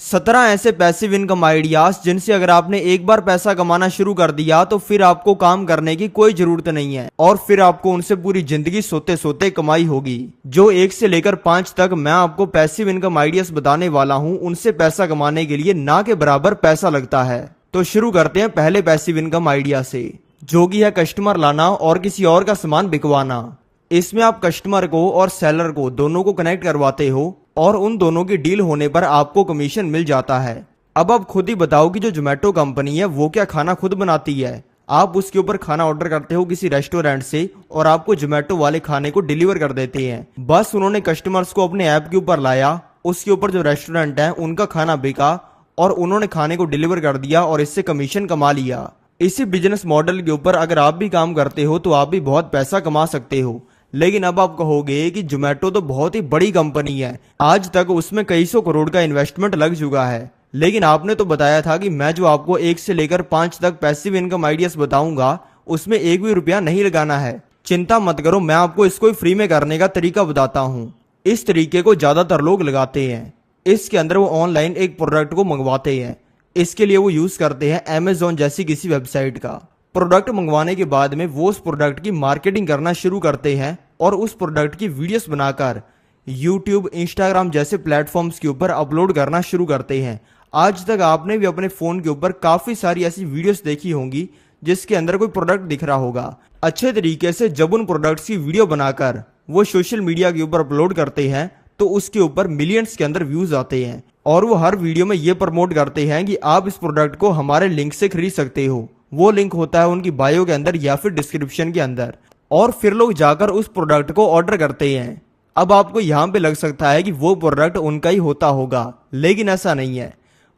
17 ऐसे passive income ideas जिनसे अगर आपने एक बार पैसा कमाना शुरू कर दिया तो फिर आपको काम करने की कोई जरूरत नहीं है और फिर आपको उनसे पूरी जिंदगी सोते सोते कमाई होगी। जो 1 से लेकर 5 तक मैं आपको पैसिव इनकम आइडियाज बताने वाला हूं, उनसे पैसा कमाने के लिए ना के बराबर पैसा लगता है। तो शुरू करते हैं पहले पैसिव इनकम आइडिया से, जो कि है कस्टमर लाना और किसी और का सामान बिकवाना। इसमें आप कस्टमर को और सेलर को दोनों को कनेक्ट करवाते हो और उन दोनों की डील होने पर आपको कमीशन मिल जाता है। अब आप खुद ही बताओ कि जो जोमेटो कंपनी है वो क्या खाना खुद बनाती है? आप उसके ऊपर खाना ऑर्डर करते हो किसी रेस्टोरेंट से और आपको जोमेटो वाले खाने को डिलीवर कर देते हैं। बस उन्होंने कस्टमर्स को अपने ऐप के ऊपर लाया, उसके ऊपर जो रेस्टोरेंट है उनका खाना बिका और उन्होंने खाने को डिलीवर कर दिया और इससे कमीशन कमा लिया। इसी बिजनेस मॉडल के ऊपर अगर आप भी काम करते हो तो आप भी बहुत पैसा कमा सकते हो। लेकिन अब आप कहोगे कि जोमेटो तो बहुत ही बड़ी कंपनी है, आज तक उसमें कई सौ करोड़ का इन्वेस्टमेंट लग चुका है। लेकिन आपने तो बताया था कि मैं जो आपको 1 से लेकर 5 तक पैसिव इनकम आइडियाज बताऊंगा उसमें एक भी रुपया नहीं लगाना है। चिंता मत करो, मैं आपको इसको फ्री में करने का तरीका बताता हूँ। इस तरीके को ज्यादातर लोग लगाते हैं। इसके अंदर वो ऑनलाइन एक प्रोडक्ट को मंगवाते हैं। इसके लिए वो यूज करते हैं अमेजोन जैसी किसी वेबसाइट का। प्रोडक्ट मंगवाने के बाद में वो उस प्रोडक्ट की मार्केटिंग करना शुरू करते हैं और उस प्रोडक्ट की वीडियोस बनाकर यूट्यूब, इंस्टाग्राम जैसे प्लेटफॉर्म्स के ऊपर अपलोड करना शुरू करते हैं। आज तक आपने भी अपने फोन के ऊपर काफी सारी ऐसी वीडियोस देखी होंगी जिसके अंदर कोई प्रोडक्ट दिख रहा होगा। अच्छे तरीके से जब उन प्रोडक्ट्स की वीडियो बनाकर वो सोशल मीडिया के ऊपर अपलोड करते हैं तो उसके ऊपर मिलियंस के अंदर व्यूज आते हैं और वो हर वीडियो में ये प्रमोट करते हैं कि आप इस प्रोडक्ट को हमारे लिंक से खरीद सकते हो। वो लिंक होता है उनकी बायो के अंदर या फिर डिस्क्रिप्शन के अंदर, और फिर लोग जाकर उस प्रोडक्ट को ऑर्डर करते हैं। अब आपको यहाँ पे लग सकता है कि वो प्रोडक्ट उनका ही होता होगा, लेकिन ऐसा नहीं है।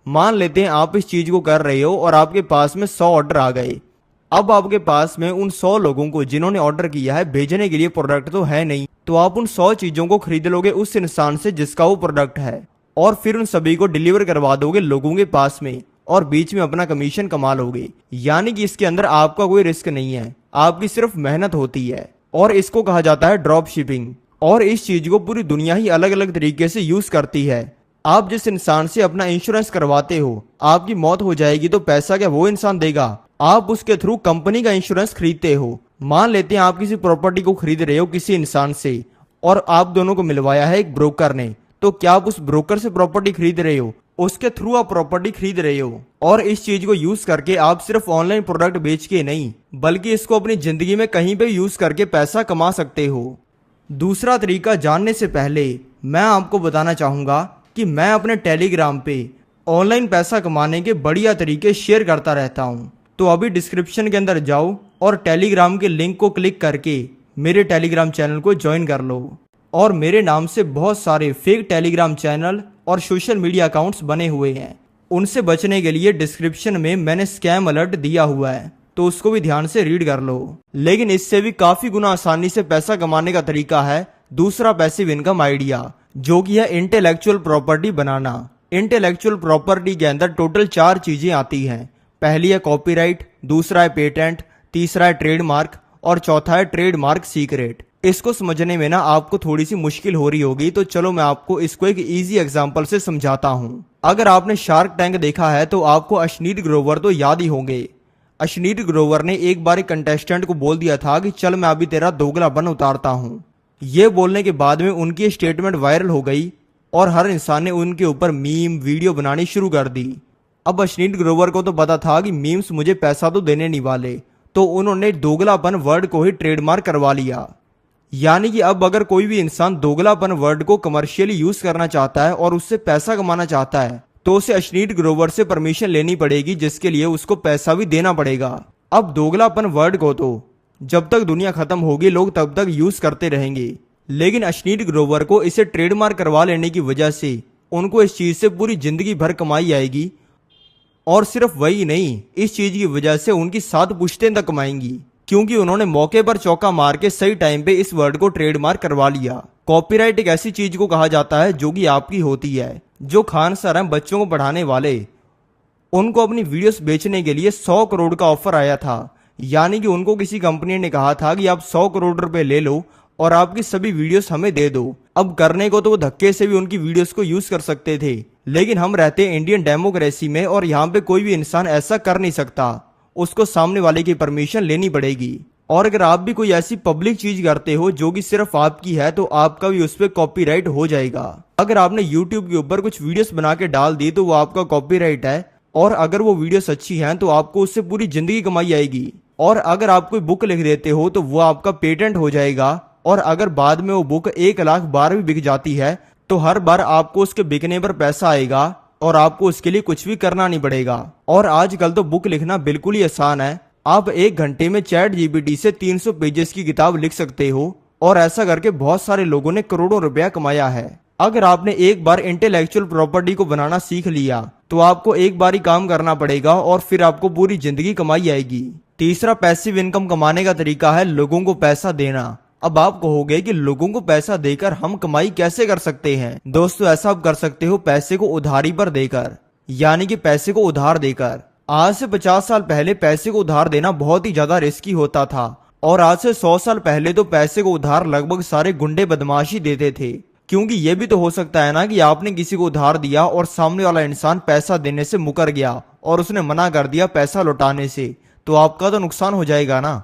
मान लेते हैं आप इस चीज को कर रहे हो और आपके पास में 100 ऑर्डर आ गए। अब आपके पास में उन 100 लोगों को जिन्होंने ऑर्डर किया है भेजने के लिए प्रोडक्ट तो है नहीं, तो आप उन 100 चीजों को खरीद लोगे उस इंसान से जिसका वो प्रोडक्ट है और फिर उन सभी को डिलीवर करवा दोगे लोगों के पास में और बीच में अपना कमीशन कमा लोगे। यानी कि इसके अंदर आपका कोई रिस्क नहीं है, आपकी सिर्फ मेहनत होती है और इसको कहा जाता है ड्रॉप शिपिंग। और इस चीज को पूरी दुनिया ही अलग अलग तरीके से यूज करती है। आप जिस इंसान से अपना इंश्योरेंस करवाते हो, आपकी मौत हो जाएगी तो पैसा क्या वो इंसान देगा? आप उसके थ्रू कंपनी का इंश्योरेंस खरीदते हो। मान लेते हैं आप किसी प्रॉपर्टी को खरीद रहे हो किसी इंसान से और आप दोनों को मिलवाया है एक ब्रोकर ने, तो क्या आप उस ब्रोकर से प्रॉपर्टी खरीद रहे हो? उसके थ्रू आप प्रॉपर्टी खरीद रहे हो। और इस चीज को यूज करके आप सिर्फ ऑनलाइन प्रोडक्ट बेच के नहीं, बल्कि इसको अपनी जिंदगी में कहीं पे यूज करके पैसा कमा सकते हो। दूसरा तरीका जानने से पहले मैं आपको बताना चाहूंगा कि मैं अपने टेलीग्राम पे ऑनलाइन पैसा कमाने के बढ़िया तरीके शेयर करता रहता हूं। तो अभी डिस्क्रिप्शन के अंदर जाओ और टेलीग्राम के लिंक को क्लिक करके मेरे टेलीग्राम चैनल को ज्वाइन कर लो। और मेरे नाम से बहुत सारे फेक टेलीग्राम चैनल और सोशल मीडिया अकाउंट्स बने हुए हैं, उनसे बचने के लिए डिस्क्रिप्शन में मैंने स्कैम अलर्ट दिया हुआ है, तो उसको भी ध्यान से रीड कर लो। लेकिन इससे भी काफी गुना आसानी से पैसा कमाने का तरीका है दूसरा पैसिव इनकम आइडिया, जो कि है इंटेलेक्चुअल प्रॉपर्टी बनाना। इंटेलेक्चुअल प्रॉपर्टी के अंदर टोटल 4 चीजें आती हैं। पहली है कॉपीराइट, दूसरा है पेटेंट, तीसरा है ट्रेडमार्क और चौथा है ट्रेडमार्क सीक्रेट। इसको समझने में ना आपको थोड़ी सी मुश्किल हो रही होगी, तो चलो मैं आपको इसको एक इजी एग्जांपल से समझाता हूँ। अगर आपने शार्क टैंक देखा है तो आपको अश्नीर ग्रोवर तो याद ही होंगे। अश्नीर ग्रोवर ने एक बार एक कंटेस्टेंट को बोल दिया था कि चल मैं अभी तेरा दोगलापन उतारता हूँ। ये बोलने के बाद में उनकी स्टेटमेंट वायरल हो गई और हर इंसान ने उनके ऊपर मीम वीडियो बनानी शुरू कर दी। अब अश्नीर ग्रोवर को तो पता था कि मीम्स मुझे पैसा तो देने नहीं वाले, तो उन्होंने दोगलापन वर्ड को ही ट्रेडमार्क करवा लिया। यानी कि अब अगर कोई भी इंसान दोगलापन वर्ड को कमर्शियली यूज करना चाहता है और उससे पैसा कमाना चाहता है तो उसे अश्नीर ग्रोवर से परमिशन लेनी पड़ेगी, जिसके लिए उसको पैसा भी देना पड़ेगा। अब दोगलापन वर्ड को तो जब तक दुनिया खत्म होगी लोग तब तक यूज करते रहेंगे, लेकिन अश्नीर ग्रोवर को इसे ट्रेडमार्क करवा लेने की वजह से उनको इस चीज से पूरी जिंदगी भर कमाई आएगी। और सिर्फ वही नहीं, इस चीज की वजह से उनकी 7 पुश्तें तक कमाएंगी, क्योंकि उन्होंने मौके पर चौका मार के सही टाइम पे इस वर्ड को ट्रेडमार्क करवा लिया। कॉपीराइट एक ऐसी चीज को कहा जाता है जो कि आपकी होती है। जो खान सर हैं बच्चों को पढ़ाने वाले, उनको अपनी वीडियोस बेचने के लिए 100 करोड़ का ऑफर आया था। यानी कि उनको किसी कंपनी ने कहा था कि आप 100 करोड़ रुपए ले लो और आपकी सभी वीडियोस हमें दे दो। अब करने को तो वो धक्के से भी उनकी वीडियोस को यूज कर सकते थे, लेकिन हम रहते हैं इंडियन डेमोक्रेसी में और यहाँ पे कोई भी इंसान ऐसा कर नहीं सकता, उसको सामने वाले की परमिशन लेनी पड़ेगी। और अगर आप भी कोई ऐसी पब्लिक चीज करते हो जो कि सिर्फ आपकी है तो आपका भी उस पर कॉपीराइट हो जाएगा। अगर आपने यूट्यूब के ऊपर कुछ वीडियोस बना के डाल दी तो वो आपका कॉपीराइट है, और अगर वो वीडियोस अच्छी हैं तो आपको उससे पूरी जिंदगी कमाई आएगी। और अगर आप कोई बुक लिख देते हो तो वो आपका पेटेंट हो जाएगा, और अगर बाद में वो बुक 1,00,000 बार भी बिक जाती है तो हर बार आपको उसके बिकने पर पैसा आएगा और आपको उसके लिए कुछ भी करना नहीं पड़ेगा। और आजकल तो बुक लिखना बिल्कुल ही आसान है। आप 1 घंटे में चैट जीपीटी से 300 पेजेस की किताब लिख सकते हो, और ऐसा करके बहुत सारे लोगों ने करोड़ों रुपया कमाया है। अगर आपने एक बार इंटेलेक्चुअल प्रॉपर्टी को बनाना सीख लिया तो आपको एक बार ही काम करना पड़ेगा और फिर आपको पूरी जिंदगी कमाई आएगी। तीसरा पैसिव इनकम कमाने का तरीका है लोगों को पैसा देना। अब आप कहोगे कि लोगों को पैसा देकर हम कमाई कैसे कर सकते हैं? दोस्तों, ऐसा आप कर सकते हो पैसे को उधारी पर देकर, यानी कि पैसे को उधार देकर। आज से 50 साल पहले पैसे को उधार देना बहुत ही ज्यादा रिस्की होता था, और आज से 100 साल पहले तो पैसे को उधार लगभग सारे गुंडे बदमाशी देते थे। क्योंकि ये भी तो हो सकता है ना कि आपने किसी को उधार दिया और सामने वाला इंसान पैसा देने से मुकर गया और उसने मना कर दिया पैसा लौटाने से, तो आपका तो नुकसान हो जाएगा ना।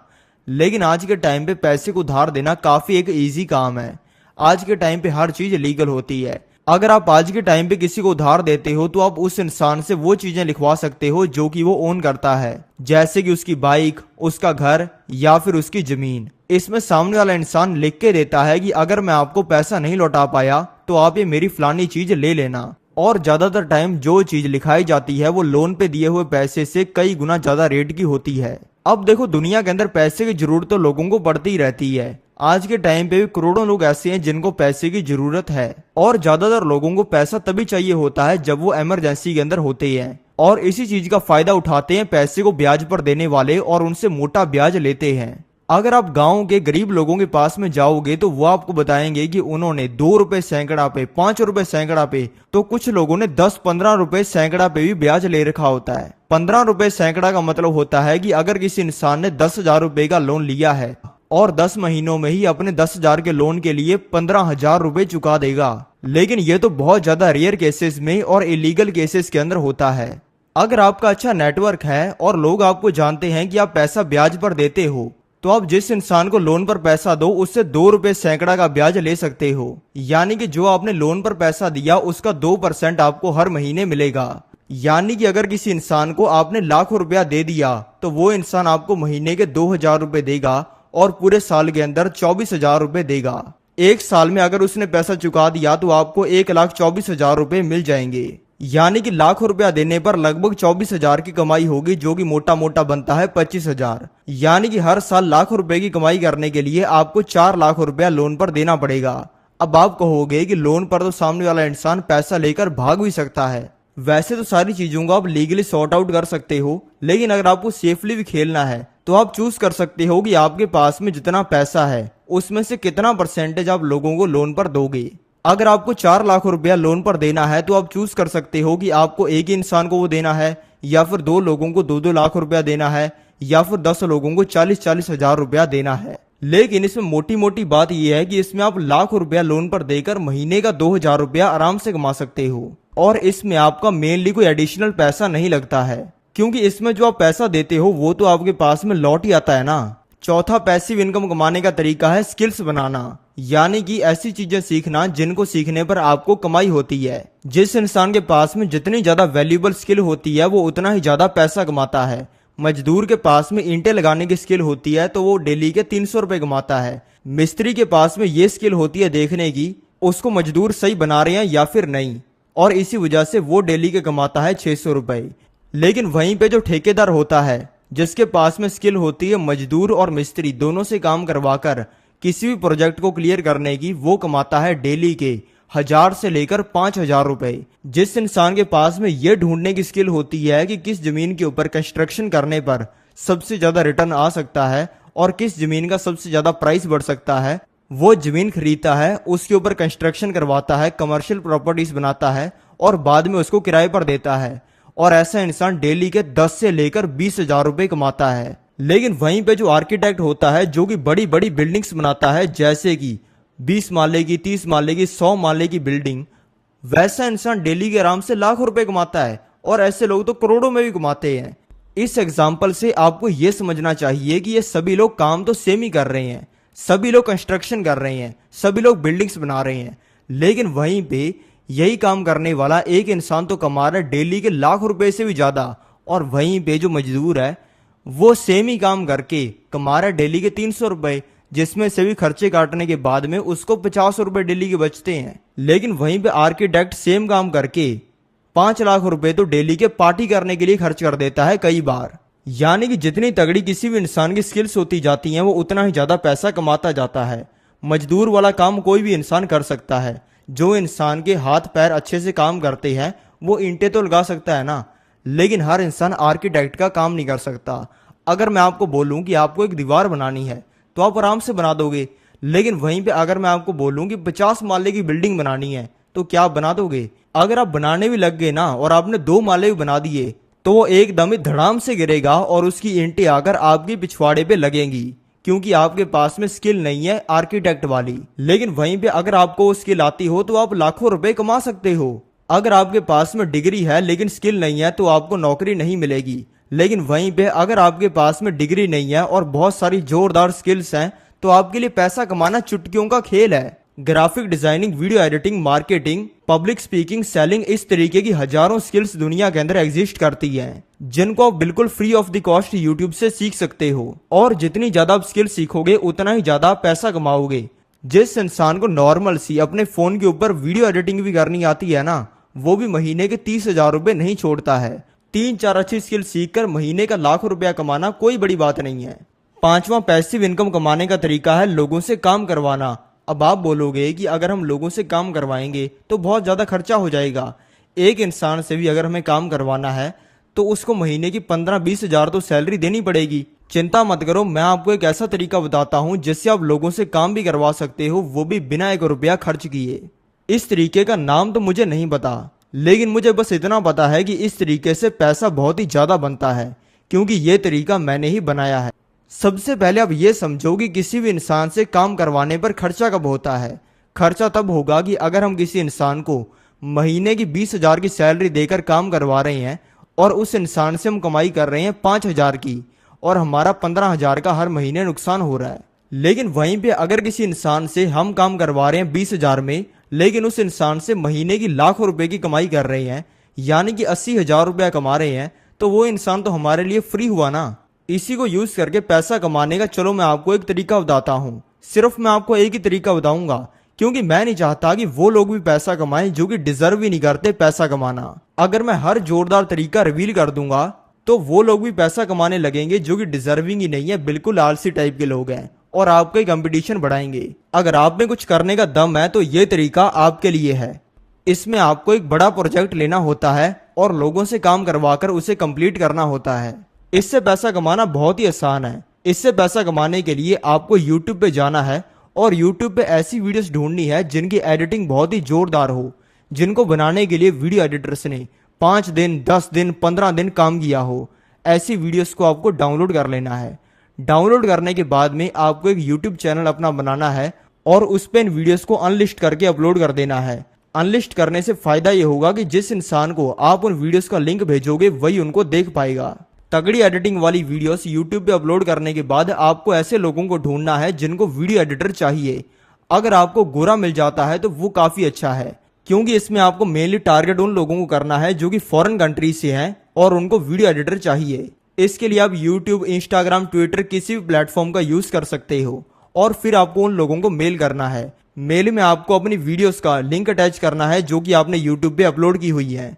लेकिन आज के टाइम पे पैसे को उधार देना काफी एक इजी काम है। आज के टाइम पे हर चीज लीगल होती है। अगर आप आज के टाइम पे किसी को उधार देते हो तो आप उस इंसान से वो चीजें लिखवा सकते हो जो कि वो ओन करता है, जैसे कि उसकी बाइक, उसका घर या फिर उसकी जमीन। इसमें सामने वाला इंसान लिख के देता है कि अगर मैं आपको पैसा नहीं लौटा पाया तो आप ये मेरी फलानी चीज ले लेना। और ज्यादातर टाइम जो चीज लिखाई जाती है वो लोन पे दिए हुए पैसे से कई गुना ज्यादा रेट की होती है। अब देखो, दुनिया के अंदर पैसे की जरूरत तो लोगों को पड़ती ही रहती है। आज के टाइम पे भी करोड़ों लोग ऐसे हैं जिनको पैसे की जरूरत है, और ज्यादातर लोगों को पैसा तभी चाहिए होता है जब वो इमरजेंसी के अंदर होते हैं, और इसी चीज का फायदा उठाते हैं पैसे को ब्याज पर देने वाले और उनसे मोटा ब्याज लेते हैं। अगर आप गांव के गरीब लोगों के पास में जाओगे तो वो आपको बताएंगे कि उन्होंने 2 रुपए सैकड़ा पे, 5 रुपए सैकड़ा पे, तो कुछ लोगों ने 10-15 रुपए सैकड़ा पे भी ब्याज ले रखा होता है। 15 रुपए सैकड़ा का मतलब होता है कि अगर किसी इंसान ने 10,000 रुपए का लोन लिया है और 10 महीनों में ही अपने 10,000 के लोन के लिए 15,000 रुपए चुका देगा। लेकिन ये तो बहुत ज्यादा रेयर केसेस में और इलीगल केसेस के अंदर होता है। अगर आपका अच्छा नेटवर्क है और लोग आपको जानते हैं कि आप पैसा ब्याज पर देते हो, तो आप जिस इंसान को लोन पर पैसा दो उससे 2 रुपए सैकड़ा का ब्याज ले सकते हो। यानी कि जो आपने लोन पर पैसा दिया उसका 2% आपको हर महीने मिलेगा। यानी कि अगर किसी इंसान को आपने लाखों रुपया दे दिया तो वो इंसान आपको महीने के 2,000 रुपए देगा और पूरे साल के अंदर 24,000 रुपए देगा। एक साल में अगर उसने पैसा चुका दिया तो आपको 1,24,000 रुपए मिल जाएंगे। यानी कि लाखों रुपया देने पर लगभग 24,000 की कमाई होगी, जो कि मोटा मोटा बनता है 25,000। यानी कि हर साल लाखों रुपए की कमाई करने के लिए आपको 4 लाख रुपया लोन पर देना पड़ेगा। अब आप कहोगे कि लोन पर तो सामने वाला इंसान पैसा लेकर भाग भी सकता है। वैसे तो सारी चीजों को आप लीगली सॉर्ट आउट कर सकते हो, लेकिन अगर आपको सेफली भी खेलना है तो आप चूज कर सकते हो कि आपके पास में जितना पैसा है उसमें से कितना परसेंटेज आप लोगों को लोन पर दोगे। अगर आपको 4 लाख रुपया लोन पर देना है तो आप चूज कर सकते हो कि आपको एक ही इंसान को वो देना है, या फिर 2 लोगों को 2-2 लाख रुपया देना है, या फिर 10 लोगों को 40-40 हजार रुपया देना है। लेकिन इसमें मोटी मोटी बात यह है कि इसमें आप लाखों रुपया लोन पर देकर महीने का 2,000 रुपया आराम से कमा सकते हो, और इसमें आपका मेनली कोई एडिशनल पैसा नहीं लगता है, क्योंकि इसमें जो आप पैसा देते हो वो तो आपके पास में लौट ही आता है ना। चौथा पैसिव इनकम कमाने का तरीका है स्किल्स बनाना, यानी कि ऐसी चीजें सीखना जिनको सीखने पर आपको कमाई होती है। जिस इंसान के पास में जितनी ज्यादा वैल्यूएबल स्किल होती है वो उतना ही ज्यादा पैसा कमाता है। मजदूर के पास में ईंटें लगाने की स्किल होती है तो वो डेली के 300 रुपए कमाता है। मिस्त्री के पास में ये स्किल होती है देखने की उसको मजदूर सही बना रहे हैं या फिर नहीं, और इसी वजह से वो डेली के कमाता है 600 रुपए। लेकिन वहीं पे जो ठेकेदार होता है जिसके पास में स्किल होती है मजदूर और मिस्त्री दोनों से काम करवाकर किसी भी प्रोजेक्ट को क्लियर करने की, वो कमाता है डेली के 1,000 से लेकर 5,000 रुपए। जिस इंसान के पास में ये ढूंढने की स्किल होती है कि किस जमीन के ऊपर कंस्ट्रक्शन करने पर सबसे ज्यादा रिटर्न आ सकता है और किस जमीन का सबसे ज्यादा प्राइस बढ़ सकता है, वो जमीन खरीदता है, उसके ऊपर कंस्ट्रक्शन करवाता है, कमर्शियल प्रॉपर्टीज बनाता है और बाद में उसको किराए पर देता है। और ऐसा इंसान डेली के 10 से लेकर 20,000 रुपए कमाता है। लेकिन वहीं पे जो आर्किटेक्ट होता है जो कि बड़ी बड़ी बिल्डिंग्स बनाता है, जैसे कि 20 माले की, 30 माले की, 100 माले की बिल्डिंग, वैसा इंसान डेली के आराम से लाखों रुपए कमाता है और ऐसे लोग तो करोड़ों में भी कमाते हैं। इस एग्जाम्पल से आपको यह समझना चाहिए कि ये सभी लोग काम तो सेम ही कर रहे हैं, सभी लोग कंस्ट्रक्शन कर रहे हैं, सभी लोग बिल्डिंग्स बना रहे हैं, लेकिन वहीं पे यही काम करने वाला एक इंसान तो कमा रहा है डेली के लाखों रुपए से भी ज्यादा, और वहीं पे जो मजदूर है वो सेम ही काम करके कमा रहा है डेली के 300 रुपए, जिसमें से भी खर्चे काटने के बाद में उसको 50 रुपए डेली के बचते हैं। लेकिन वहीं पे आर्किटेक्ट सेम काम करके 5 लाख रुपए तो डेली के पार्टी करने के लिए खर्च कर देता है कई बार। यानी कि जितनी तगड़ी किसी भी इंसान की स्किल्स होती जाती हैं वो उतना ही ज्यादा पैसा कमाता जाता है। मजदूर वाला काम कोई भी इंसान कर सकता है। जो इंसान के हाथ पैर अच्छे से काम करते हैं वो ईंटें तो लगा सकता है ना, लेकिन हर इंसान आर्किटेक्ट का काम नहीं कर सकता। अगर मैं आपको बोलूं कि आपको एक दीवार बनानी है तो आप आराम से बना दोगे, लेकिन वहीं पे अगर मैं आपको बोलूं कि 50 माले की बिल्डिंग बनानी है तो क्या आप बना दोगे? अगर आप बनाने भी लग गए ना और आपने 2 माले भी बना दिए तो वो एकदम ही धड़ाम से गिरेगा और उसकी ईंटें आकर आपके पिछवाड़े पे लगेंगी, क्योंकि आपके पास में स्किल नहीं है आर्किटेक्ट वाली। लेकिन वहीं पे अगर आपको वो स्किल आती हो तो आप लाखों रुपए कमा सकते हो। अगर आपके पास में डिग्री है लेकिन स्किल नहीं है तो आपको नौकरी नहीं मिलेगी। लेकिन वहीं पे अगर आपके पास में डिग्री नहीं है और बहुत सारी जोरदार स्किल्स हैं तो आपके लिए पैसा कमाना चुटकियों का खेल है। Graphic designing, video editing, marketing, public speaking, selling, इस तरीके की हजारों स्किल्स दुनिया के अंदर एग्जिस्ट करती हैं, जिनको आप बिल्कुल free of the cost YouTube से सीख सकते हो। और जितनी ज्यादा आप स्किल सीखोगे उतना ही ज्यादा आप पैसा कमाओगे। जिस इंसान को नॉर्मल सी अपने फोन के ऊपर वीडियो एडिटिंग भी करनी आती है ना, वो भी महीने के 30,000 रुपए नहीं छोड़ता है। 3-4 अच्छी स्किल सीखकर महीने का लाखों रुपया कमाना कोई बड़ी बात नहीं है। 5वां पैसिव इनकम कमाने का तरीका है लोगों से काम करवाना। अब आप बोलोगे कि अगर हम लोगों से काम करवाएंगे तो बहुत ज्यादा खर्चा हो जाएगा। एक इंसान से भी अगर हमें काम करवाना है तो उसको महीने की 15-20 हजार तो सैलरी देनी पड़ेगी। चिंता मत करो, मैं आपको एक ऐसा तरीका बताता हूं जिससे आप लोगों से काम भी करवा सकते हो, वो भी बिना 1 रुपया खर्च किए। इस तरीके का नाम तो मुझे नहीं पता, लेकिन मुझे बस इतना पता है कि इस तरीके से पैसा बहुत ही ज्यादा बनता है, क्योंकि ये तरीका मैंने ही बनाया है। सबसे पहले आप ये समझो कि किसी भी इंसान से काम करवाने पर खर्चा कब होता है। खर्चा तब होगा कि अगर हम किसी इंसान को महीने की 20,000 की सैलरी देकर काम करवा रहे हैं और उस इंसान से हम कमाई कर रहे हैं 5,000 की और हमारा 15,000 का हर महीने नुकसान हो रहा है। लेकिन वहीं पे अगर किसी इंसान से हम काम करवा रहे हैं 20,000 में, लेकिन उस इंसान से महीने की लाखों रुपए की कमाई कर रहे हैं, यानी कि 80,000 रुपया कमा रहे हैं, तो वो इंसान तो हमारे लिए फ्री हुआ ना। इसी को यूज करके पैसा कमाने का चलो मैं आपको एक तरीका बताता हूँ। सिर्फ मैं आपको एक ही तरीका बताऊंगा, क्योंकि मैं नहीं चाहता कि वो लोग भी पैसा कमाएं जो कि डिजर्व ही नहीं करते पैसा कमाना। अगर मैं हर जोरदार तरीका रिवील कर दूंगा तो वो लोग भी पैसा कमाने लगेंगे जो कि डिजर्विंग ही नहीं है, बिल्कुल आलसी टाइप के लोग हैं, और आपका कंपटीशन बढ़ाएंगे। अगर आप में कुछ करने का दम है तो ये तरीका आपके लिए है। इसमें आपको एक बड़ा प्रोजेक्ट लेना होता है और लोगों से काम करवाकर उसे कंप्लीट करना होता है। इससे पैसा कमाना बहुत ही आसान है। इससे पैसा कमाने के लिए आपको YouTube पे जाना है और YouTube पे ऐसी वीडियोस ढूंढनी है जिनकी एडिटिंग बहुत ही जोरदार हो, जिनको बनाने के लिए वीडियो एडिटर्स ने 5 दिन, 10 दिन, 15 दिन काम किया हो। ऐसी वीडियोस को आपको डाउनलोड कर लेना है। डाउनलोड करने के बाद में आपको एक YouTube चैनल अपना बनाना है और उस पर इन वीडियोस को अनलिस्ट करके अपलोड कर देना है। अनलिस्ट करने से फायदा ये होगा कि जिस इंसान को आप उन वीडियोस का लिंक भेजोगे वही उनको देख पाएगा। तगड़ी एडिटिंग वाली वीडियोस YouTube पे अपलोड करने के बाद आपको ऐसे लोगों को ढूंढना है जिनको वीडियो एडिटर चाहिए। अगर आपको गोरा मिल जाता है तो वो काफी अच्छा है, क्योंकि इसमें आपको मेनली टारगेट उन लोगों को करना है जो कि फॉरेन कंट्री से हैं और उनको वीडियो एडिटर चाहिए। इसके लिए आप YouTube, Instagram, Twitter किसी भी प्लेटफॉर्म का यूज कर सकते हो और फिर आपको उन लोगों को मेल करना है। मेल में आपको अपनी वीडियोस का लिंक अटैच करना है जो कि आपने YouTube पे अपलोड की हुई है,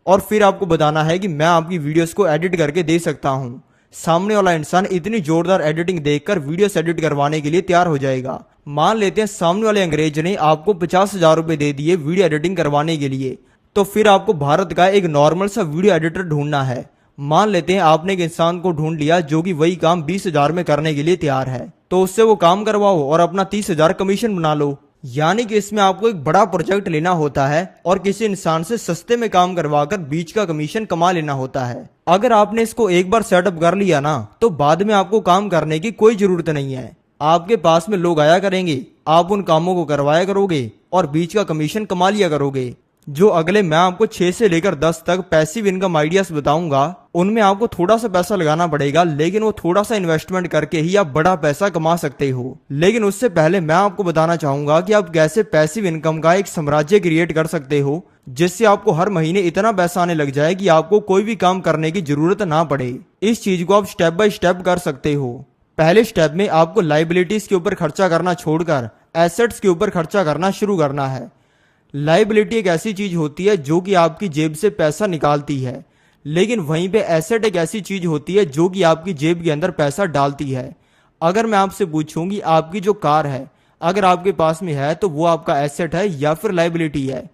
और फिर आपको बताना है कि मैं आपकी वीडियोस को एडिट करके दे सकता हूं। सामने वाला इंसान इतनी जोरदार एडिटिंग देखकर वीडियोस एडिट करवाने के लिए तैयार हो जाएगा। मान लेते हैं सामने वाले अंग्रेज ने आपको 50,000 रुपए दे दिए वीडियो एडिटिंग करवाने के लिए, तो फिर आपको भारत का एक नॉर्मल सा वीडियो एडिटर ढूंढना है। मान लेते हैं आपने एक इंसान को ढूंढ लिया जो कि वही काम 20,000 में करने के लिए तैयार है, तो उससे वो काम करवाओ और अपना 30,000 कमीशन बना लो। यानी कि इसमें आपको एक बड़ा प्रोजेक्ट लेना होता है और किसी इंसान से सस्ते में काम करवाकर बीच का कमीशन कमा लेना होता है। अगर आपने इसको एक बार सेटअप कर लिया ना, तो बाद में आपको काम करने की कोई जरूरत नहीं है। आपके पास में लोग आया करेंगे, आप उन कामों को करवाया करोगे और बीच का कमीशन कमा लिया करोगे। जो अगले मैं आपको 6 से लेकर 10 तक पैसिव इनकम आइडियाज बताऊंगा, उनमें आपको थोड़ा सा पैसा लगाना पड़ेगा, लेकिन वो थोड़ा सा इन्वेस्टमेंट करके ही आप बड़ा पैसा कमा सकते हो। लेकिन उससे पहले मैं आपको बताना चाहूंगा कि आप कैसे पैसिव इनकम का एक साम्राज्य क्रिएट कर सकते हो, जिससे आपको हर महीने इतना पैसा आने लग जाए कि आपको कोई भी काम करने की जरूरत ना पड़े। इस चीज को आप स्टेप बाय स्टेप कर सकते हो। पहले स्टेप में आपको लाइबिलिटीज के ऊपर खर्चा करना छोड़कर एसेट्स के ऊपर खर्चा करना शुरू करना है। लाइबिलिटी एक ऐसी चीज होती है जो कि आपकी जेब से पैसा निकालती है, लेकिन वहीं पे एसेट एक ऐसी चीज होती है जो कि आपकी जेब के अंदर पैसा डालती है। अगर मैं आपसे पूछूं कि आपकी जो कार है अगर आपके पास में है तो वो आपका एसेट है या फिर लाइबिलिटी है?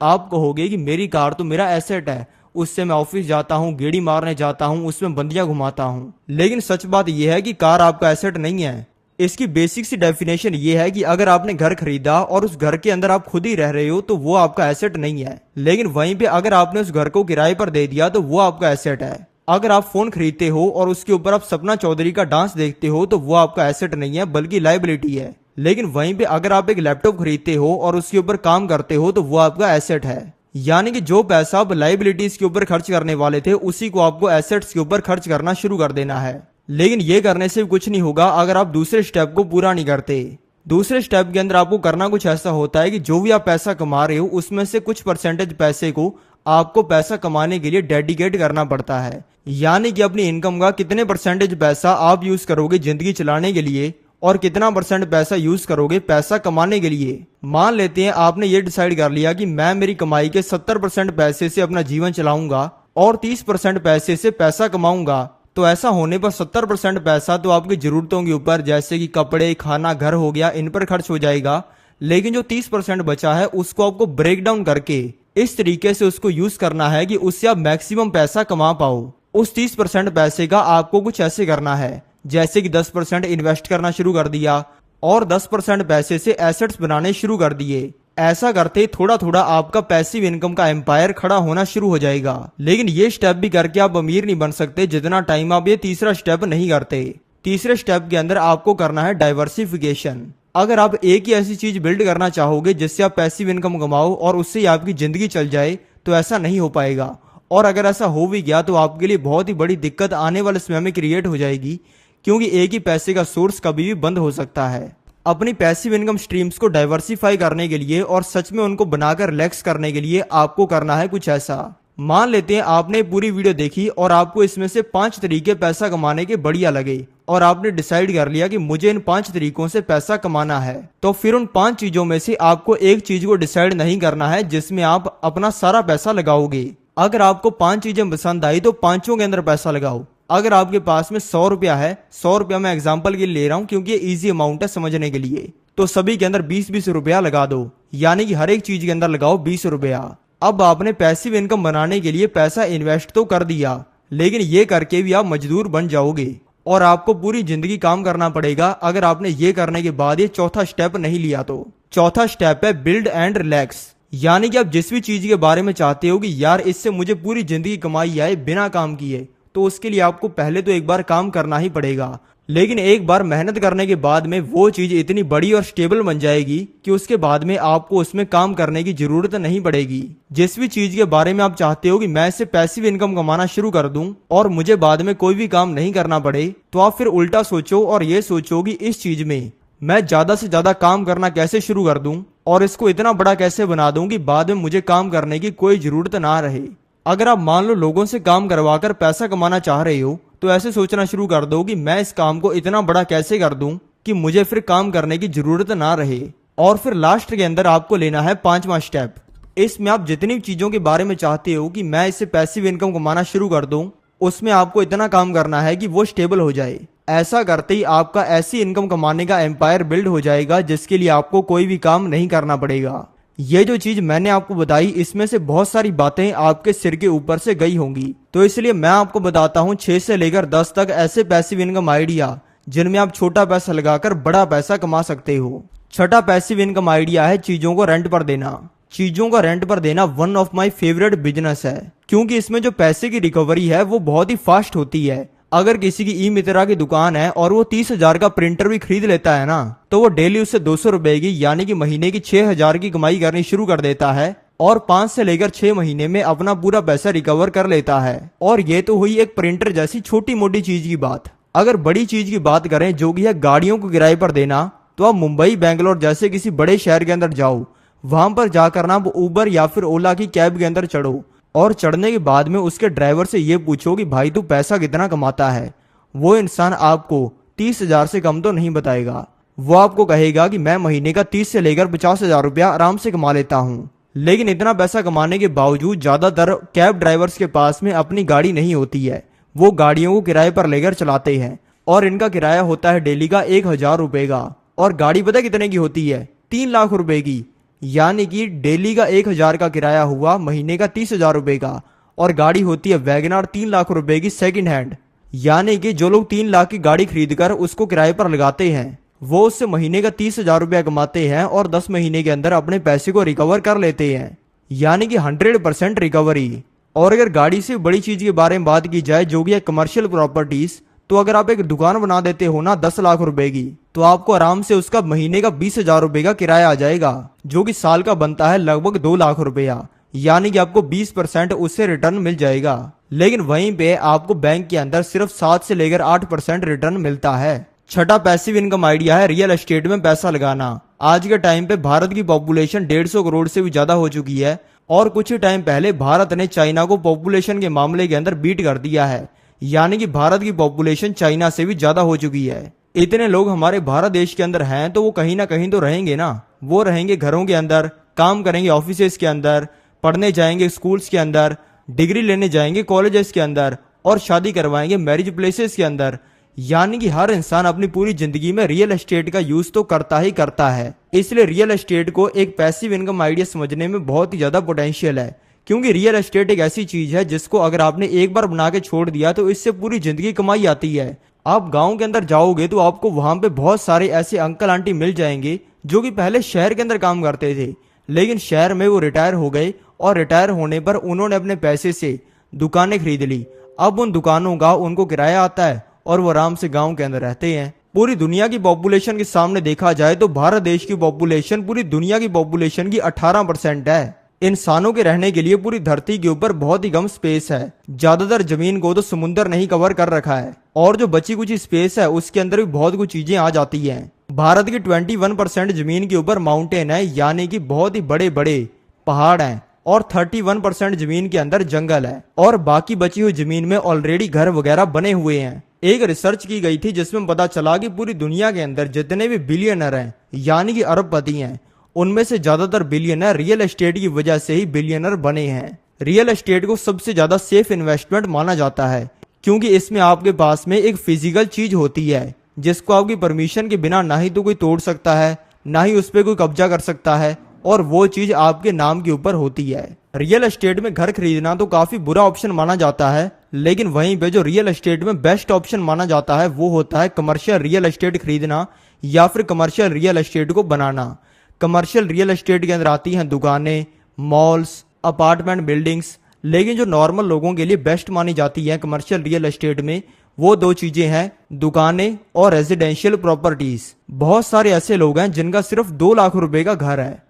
आप कहोगे कि मेरी कार तो मेरा एसेट है, उससे मैं ऑफिस जाता हूँ, गेड़ी मारने जाता हूँ, उसमें बंदियां घुमाता हूँ। लेकिन सच बात यह है कि कार आपका एसेट नहीं है। इसकी बेसिक सी डेफिनेशन ये है कि अगर आपने घर खरीदा और उस घर के अंदर आप खुद ही रह रहे हो तो वो आपका एसेट नहीं है। लेकिन वहीं पे अगर आपने उस घर को किराए पर दे दिया तो वो आपका एसेट है। अगर आप फोन खरीदते हो और उसके ऊपर आप सपना चौधरी का डांस देखते हो तो वो आपका एसेट नहीं है बल्कि लाइबिलिटी है। लेकिन वहीं पे अगर आप एक लैपटॉप खरीदते हो और उसके ऊपर काम करते हो तो वो आपका एसेट है। यानी कि जो पैसा आप लाइबिलिटीज के ऊपर खर्च करने वाले थे उसी को आपको एसेट्स के ऊपर खर्च करना शुरू कर देना है। लेकिन ये करने से कुछ नहीं होगा अगर आप दूसरे स्टेप को पूरा नहीं करते। दूसरे स्टेप के अंदर आपको करना कुछ ऐसा होता है कि जो भी आप पैसा कमा रहे हो उसमें से कुछ परसेंटेज पैसे को आपको पैसा कमाने के लिए डेडिकेट करना पड़ता है। यानी कि अपनी इनकम का कितने परसेंटेज पैसा आप यूज करोगे जिंदगी चलाने के लिए और कितना परसेंट पैसा यूज करोगे पैसा कमाने के लिए। मान लेते हैं आपने ये डिसाइड कर लिया कि मैं मेरी कमाई के 70% पैसे से अपना जीवन चलाऊंगा और 30% पैसे से पैसा कमाऊंगा। तो ऐसा होने पर 70% पैसा तो आपकी जरूरतों के ऊपर जैसे कि कपड़े, खाना, घर हो गया, इन पर खर्च हो जाएगा। लेकिन जो 30% बचा है उसको आपको ब्रेक डाउन करके इस तरीके से उसको यूज करना है कि उससे आप मैक्सिमम पैसा कमा पाओ। उस 30% पैसे का आपको कुछ ऐसे करना है जैसे कि 10% इन्वेस्ट करना शुरू कर दिया और 10% पैसे से एसेट्स बनाने शुरू कर दिए। ऐसा करते थोड़ा थोड़ा आपका पैसिव इनकम का एम्पायर खड़ा होना शुरू हो जाएगा। लेकिन ये स्टेप भी करके आप अमीर नहीं बन सकते जितना टाइम आप ये तीसरा स्टेप नहीं करते। तीसरे स्टेप के अंदर आपको करना है डाइवर्सिफिकेशन। अगर आप एक ही ऐसी चीज बिल्ड करना चाहोगे जिससे आप पैसिव इनकम कमाओ और उससे आपकी जिंदगी चल जाए तो ऐसा नहीं हो पाएगा। और अगर ऐसा हो भी गया तो आपके लिए बहुत ही बड़ी दिक्कत आने वाले समय में क्रिएट हो जाएगी, क्योंकि एक ही पैसे का सोर्स कभी भी बंद हो सकता है। अपनी पैसिव इनकम स्ट्रीम्स को डाइवर्सिफाई करने के लिए और सच में उनको बनाकर रिलैक्स करने के लिए आपको करना है कुछ ऐसा। मान लेते हैं आपने पूरी वीडियो देखी और आपको इसमें से 5 तरीके पैसा कमाने के बढ़िया लगे और आपने डिसाइड कर लिया कि मुझे इन 5 तरीकों से पैसा कमाना है। तो फिर उन 5 चीजों में से आपको एक चीज को डिसाइड नहीं करना है जिसमें आप अपना सारा पैसा लगाओगे। अगर आपको 5 चीजें पसंद आई तो पांचों के अंदर पैसा लगाओ। अगर आपके पास में 100 रुपया है, 100 रुपया मैं एग्जांपल के लिए ले रहा हूं क्योंकि ये इजी अमाउंट है समझने के लिए, तो सभी के अंदर 20-20 रुपया लगा दो। यानी कि हर एक चीज के अंदर लगाओ 20 रुपया। अब आपने पैसिव इनकम बनाने के लिए पैसा इन्वेस्ट तो कर दिया, लेकिन ये करके भी आप मजदूर बन जाओगे और आपको पूरी जिंदगी काम करना पड़ेगा अगर आपने ये करने के बाद ये चौथा स्टेप नहीं लिया तो। चौथा स्टेप है बिल्ड एंड रिलैक्स। यानी कि आप जिस भी चीज के बारे में चाहते हो कि यार इससे मुझे पूरी जिंदगी कमाई आए बिना काम किए, तो उसके लिए आपको पहले तो एक बार काम करना ही पड़ेगा। लेकिन एक बार मेहनत करने के बाद में वो चीज इतनी बड़ी और स्टेबल बन जाएगी कि उसके बाद में आपको उसमें काम करने की जरूरत नहीं पड़ेगी। जिस भी चीज के बारे में आप चाहते हो कि मैं इससे पैसिव इनकम कमाना शुरू कर दूं और मुझे बाद में कोई भी काम नहीं करना पड़े, तो आप फिर उल्टा सोचो और ये सोचो कि इस चीज में मैं ज्यादा से ज्यादा काम करना कैसे शुरू कर दूं और इसको इतना बड़ा कैसे बना दूं कि बाद में मुझे काम करने की कोई जरूरत ना रहे। अगर आप मान लो लोगों से काम करवाकर पैसा कमाना चाह रहे हो तो ऐसे सोचना शुरू कर दो कि मैं इस काम को इतना बड़ा कैसे कर दूं कि मुझे फिर काम करने की जरूरत ना रहे। और फिर लास्ट के अंदर आपको लेना है 5वां स्टेप। इसमें आप जितनी चीजों के बारे में चाहते हो कि मैं इससे पैसिव इनकम कमाना शुरू कर दूं, उसमें आपको इतना काम करना है कि वो स्टेबल हो जाए। ऐसा करते ही आपका ऐसी इनकम कमाने का एम्पायर बिल्ड हो जाएगा जिसके लिए आपको कोई भी काम नहीं करना पड़ेगा। ये जो चीज मैंने आपको बताई इसमें से बहुत सारी बातें आपके सिर के ऊपर से गई होंगी, तो इसलिए मैं आपको बताता हूँ 6 से लेकर 10 तक ऐसे पैसिव इनकम आइडिया जिनमें आप छोटा पैसा लगाकर बड़ा पैसा कमा सकते हो। छठा पैसिव इनकम आइडिया है चीजों को रेंट पर देना। चीजों का रेंट पर देना one of my favourite business है, क्योंकि इसमें जो पैसे की रिकवरी है वो बहुत ही फास्ट होती है। अगर किसी की ई मित्रा की दुकान है और वो 30,000 का प्रिंटर भी खरीद लेता है ना, तो वो डेली उससे 200 रुपए की यानी कि महीने की 6,000 की कमाई करनी शुरू कर देता है और 5 से लेकर 6 महीने में अपना पूरा पैसा रिकवर कर लेता है। और ये तो हुई एक प्रिंटर जैसी छोटी मोटी चीज की बात। अगर बड़ी चीज की बात करें जो कि है गाड़ियों को किराए पर देना, तो आप मुंबई बैंगलोर जैसे किसी बड़े शहर के अंदर जाओ, वहां पर जाकर ना वो उबर या फिर ओला की कैब के अंदर चढ़ो और चढ़ने के बाद में उसके ड्राइवर से ये पूछो कि भाई तू पैसा कितना कमाता है। वो इंसान आपको 30,000 से कम तो नहीं बताएगा। वो आपको कहेगा कि मैं महीने का 30 से लेकर 50,000 रुपया आराम से कमा लेता हूँ। लेकिन इतना पैसा कमाने के बावजूद ज्यादातर कैब ड्राइवर्स के पास में अपनी गाड़ी नहीं होती है। वो गाड़ियों को किराए पर लेकर चलाते हैं और इनका किराया होता है डेली का 1,000 रुपए का। और गाड़ी पता कितने की होती है? 3 लाख रुपए की। यानी कि डेली का 1,000 का किराया हुआ महीने का 30,000 रुपए का। और गाड़ी होती है वैगनार 3 लाख रुपए की सेकंड हैंड। यानी कि जो लोग 3 लाख की गाड़ी खरीद कर उसको किराए पर लगाते हैं वो उससे महीने का 30,000 रुपया कमाते हैं और 10 महीने के अंदर अपने पैसे को रिकवर कर लेते हैं, यानी कि 100% रिकवरी। और अगर गाड़ी से बड़ी चीज के बारे में बात की जाए जो कि है कमर्शियल प्रॉपर्टीज, तो अगर आप एक दुकान बना देते हो ना 10 लाख रुपए की, तो आपको आराम से उसका महीने का 20,000 रुपए का किराया आ जाएगा, जो कि साल का बनता है लगभग 2 लाख रुपया। यानी कि आपको 20% उससे रिटर्न मिल जाएगा। लेकिन वहीं पे आपको बैंक के अंदर सिर्फ 7 से लेकर 8% रिटर्न मिलता है। छठा पैसिव इनकम आइडिया है रियल एस्टेट में पैसा लगाना। आज के टाइम पे भारत की पॉपुलेशन 150 करोड़ से भी ज्यादा हो चुकी है और कुछ ही टाइम पहले भारत ने चाइना को पॉपुलेशन के मामले के अंदर बीट कर दिया है। यानी कि भारत की पॉपुलेशन चाइना से भी ज्यादा हो चुकी है। इतने लोग हमारे भारत देश के अंदर हैं तो वो कहीं ना कहीं तो रहेंगे ना। वो रहेंगे घरों के अंदर, काम करेंगे ऑफिसेज के अंदर, पढ़ने जाएंगे स्कूल्स के अंदर, डिग्री लेने जाएंगे कॉलेजेस के अंदर और शादी करवाएंगे मैरिज प्लेसेस के अंदर। यानी कि हर इंसान अपनी पूरी जिंदगी में रियल एस्टेट का यूज तो करता ही करता है। इसलिए रियल एस्टेट को एक पैसिव इनकम आइडिया समझने में बहुत ही ज्यादा पोटेंशियल है, क्योंकि रियल एस्टेट एक ऐसी चीज है जिसको अगर आपने एक बार बना के छोड़ दिया तो इससे पूरी जिंदगी कमाई आती है। आप गांव के अंदर जाओगे तो आपको वहां पे बहुत सारे ऐसे अंकल आंटी मिल जाएंगे जो कि पहले शहर के अंदर काम करते थे, लेकिन शहर में वो रिटायर हो गए और रिटायर होने पर उन्होंने अपने पैसे से दुकानें खरीद ली। अब उन दुकानों का उनको किराया आता है और वो आराम से गांव के अंदर रहते हैं। पूरी दुनिया की पॉपुलेशन के सामने देखा जाए तो भारत देश की पॉपुलेशन पूरी दुनिया की पॉपुलेशन की 18% है। इंसानों के रहने के लिए पूरी धरती के ऊपर बहुत ही कम स्पेस है। ज्यादातर जमीन को तो समुद्र नहीं कवर कर रखा है और जो बची कुछ स्पेस है उसके अंदर भी बहुत कुछ चीजें आ जाती हैं। भारत की 21% जमीन के ऊपर माउंटेन है, यानी कि बहुत ही बड़े बड़े पहाड़ हैं और 31% जमीन के अंदर जंगल है और बाकी बची हुई जमीन में ऑलरेडी घर वगैरह बने हुए हैं। एक रिसर्च की गई थी जिसमें पता चला कि पूरी दुनिया के अंदर जितने भी बिलियनर हैं यानी कि अरबपति हैं, उनमें से ज्यादातर बिलियनर रियल एस्टेट की वजह से ही बिलियनर बने हैं। रियल एस्टेट को सबसे ज्यादा सेफ इन्वेस्टमेंट माना जाता है, क्योंकि इसमें आपके पास में एक फिजिकल चीज होती है जिसको आपकी परमिशन के बिना ना ही तो कोई तोड़ सकता है, ना ही उस पर कोई कब्जा कर सकता है और वो चीज आपके नाम के ऊपर होती है। रियल एस्टेट में घर खरीदना तो काफी बुरा ऑप्शन माना जाता है, लेकिन वहीं पे जो रियल एस्टेट में बेस्ट ऑप्शन माना जाता है वो होता है कमर्शियल रियल एस्टेट खरीदना या फिर कमर्शियल रियल एस्टेट को बनाना। कमर्शियल रियल एस्टेट के अंदर आती हैं दुकानें, मॉल्स, अपार्टमेंट बिल्डिंग्स, लेकिन जो नॉर्मल लोगों के लिए बेस्ट मानी जाती है कमर्शियल रियल एस्टेट में वो 2 चीजें हैं, दुकानें और रेजिडेंशियल प्रॉपर्टीज। बहुत सारे ऐसे लोग हैं जिनका सिर्फ 2 लाख रुपए का घर है।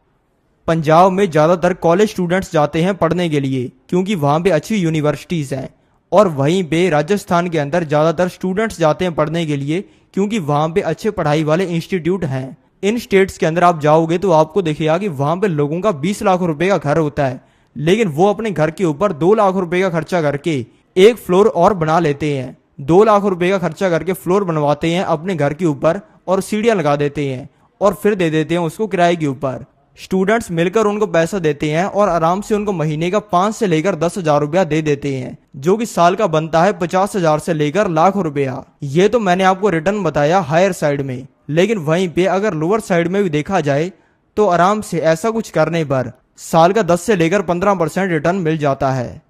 पंजाब में ज्यादातर कॉलेज स्टूडेंट्स जाते हैं पढ़ने के लिए क्योंकि वहां पे अच्छी यूनिवर्सिटीज हैं, और वहीं पे राजस्थान के अंदर ज्यादातर स्टूडेंट्स जाते हैं पढ़ने के लिए क्योंकि वहां पे अच्छे पढ़ाई वाले इंस्टीट्यूट हैं। इन स्टेट्स के अंदर आप जाओगे तो आपको दिखेगा कि वहां पे लोगों का 20 लाख रुपए का घर होता है, लेकिन वो अपने घर के ऊपर 2 लाख रुपए का खर्चा करके एक फ्लोर और बना लेते हैं। 2 लाख रुपए का खर्चा करके फ्लोर बनवाते हैं अपने घर के ऊपर और सीढ़ियां लगा देते हैं और फिर दे देते हैं उसको किराए के ऊपर। स्टूडेंट्स मिलकर उनको पैसा देते हैं और आराम से उनको महीने का 5 से लेकर 10,000 रुपया दे देते हैं, जो कि साल का बनता है 50,000 से लेकर लाख रुपया। ये तो मैंने आपको रिटर्न बताया हायर साइड में, लेकिन वहीं पे अगर लोअर साइड में भी देखा जाए तो आराम से ऐसा कुछ करने पर साल का 10 से लेकर 15% रिटर्न मिल जाता है।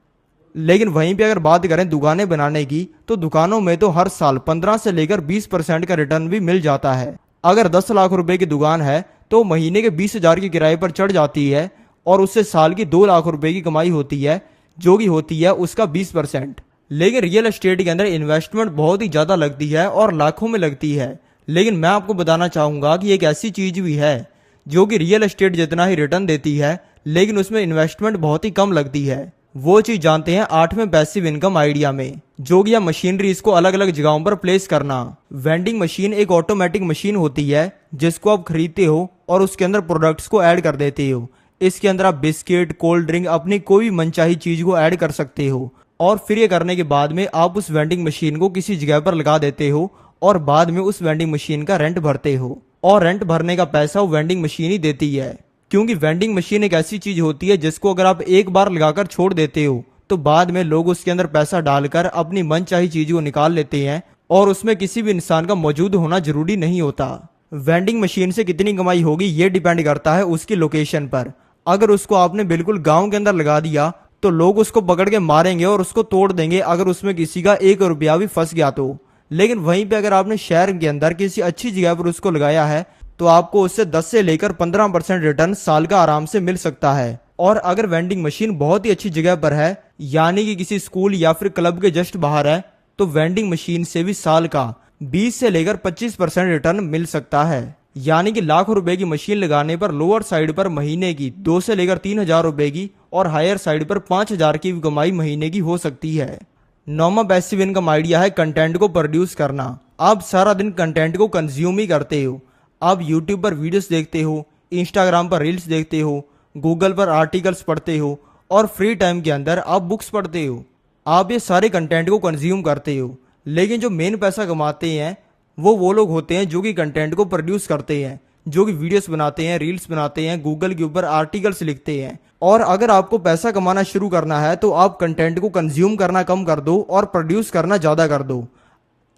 लेकिन वहीं पे अगर बात करें दुकानें बनाने की तो दुकानों में तो हर साल 15 से लेकर 20% का रिटर्न भी मिल जाता है। अगर 10 लाख रुपए की दुकान है तो महीने के 20,000 के किराए पर चढ़ जाती है और उससे साल की 2 लाख रुपए की कमाई होती है, जो कि होती है उसका 20%। लेकिन रियल एस्टेट के अंदर इन्वेस्टमेंट बहुत ही ज़्यादा लगती है और लाखों में लगती है। लेकिन मैं आपको बताना चाहूँगा कि एक ऐसी चीज़ भी है जो कि रियल एस्टेट जितना ही रिटर्न देती है, लेकिन उसमें इन्वेस्टमेंट बहुत ही कम लगती है। वो चीज़ जानते हैं 8वें पैसिव इनकम आइडिया में, जो कि मशीनरीज को अलग अलग जगहों पर प्लेस करना। वेंडिंग मशीन एक ऑटोमेटिक मशीन होती है जिसको आप खरीदते हो और उसके अंदर प्रोडक्ट्स को ऐड कर देते हो। इसके अंदर आप बिस्किट, कोल्ड ड्रिंक, अपनी कोई भी मनचाही चीज को ऐड कर सकते हो और फिर ये करने के बाद में आप उस वेंडिंग मशीन को किसी जगह पर लगा देते हो और बाद में उस वेंडिंग मशीन का रेंट भरते हो और रेंट भरने का पैसा वो वेंडिंग मशीन ही देती है। क्योंकि वेंडिंग मशीन एक ऐसी चीज होती है जिसको अगर आप एक बार लगाकर छोड़ देते हो तो बाद में लोग उसके अंदर पैसा डालकर अपनी मनचाही चीज को निकाल लेते हैं और उसमें किसी भी इंसान का मौजूद होना जरूरी नहीं होता। वेंडिंग मशीन से कितनी कमाई होगी ये डिपेंड करता है उसकी लोकेशन पर। अगर उसको आपने बिल्कुल गांव के अंदर लगा दिया तो लोग उसको पकड़ के मारेंगे और उसको तोड़ देंगे अगर उसमें किसी का 1 रुपया भी फंस गया तो। लेकिन वहीं पे अगर आपने शहर के अंदर किसी अच्छी जगह पर उसको लगाया है तो आपको उससे 10 से लेकर 15% रिटर्न साल का आराम से मिल सकता है। और अगर वेंडिंग मशीन बहुत ही अच्छी जगह पर है, यानी कि किसी स्कूल या फिर क्लब के जस्ट बाहर है, तो वेंडिंग मशीन से भी साल का 20 से लेकर 25% रिटर्न मिल सकता है। यानी कि लाख रुपए की मशीन लगाने पर लोअर साइड पर महीने की 2 से लेकर 3,000 रुपए की और हायर साइड पर 5,000 की भी कमाई महीने की हो सकती है। 9वां पैसिव इनकम आइडिया है कंटेंट को प्रोड्यूस करना। आप सारा दिन कंटेंट को कंज्यूम ही करते हो। आप यूट्यूब पर वीडियोस देखते हो, इंस्टाग्राम पर रील्स देखते हो, गूगल पर आर्टिकल्स पढ़ते हो और फ्री टाइम के अंदर आप बुक्स पढ़ते हो। आप ये सारे कंटेंट को कंज्यूम करते हो। लेकिन जो मेन पैसा कमाते हैं वो लोग होते हैं जो कि कंटेंट को प्रोड्यूस करते हैं, जो कि वीडियोस बनाते हैं, रील्स बनाते हैं, गूगल के ऊपर आर्टिकल्स लिखते हैं। और अगर आपको पैसा कमाना शुरू करना है तो आप कंटेंट को कंज्यूम करना कम कर दो और प्रोड्यूस करना ज़्यादा कर दो।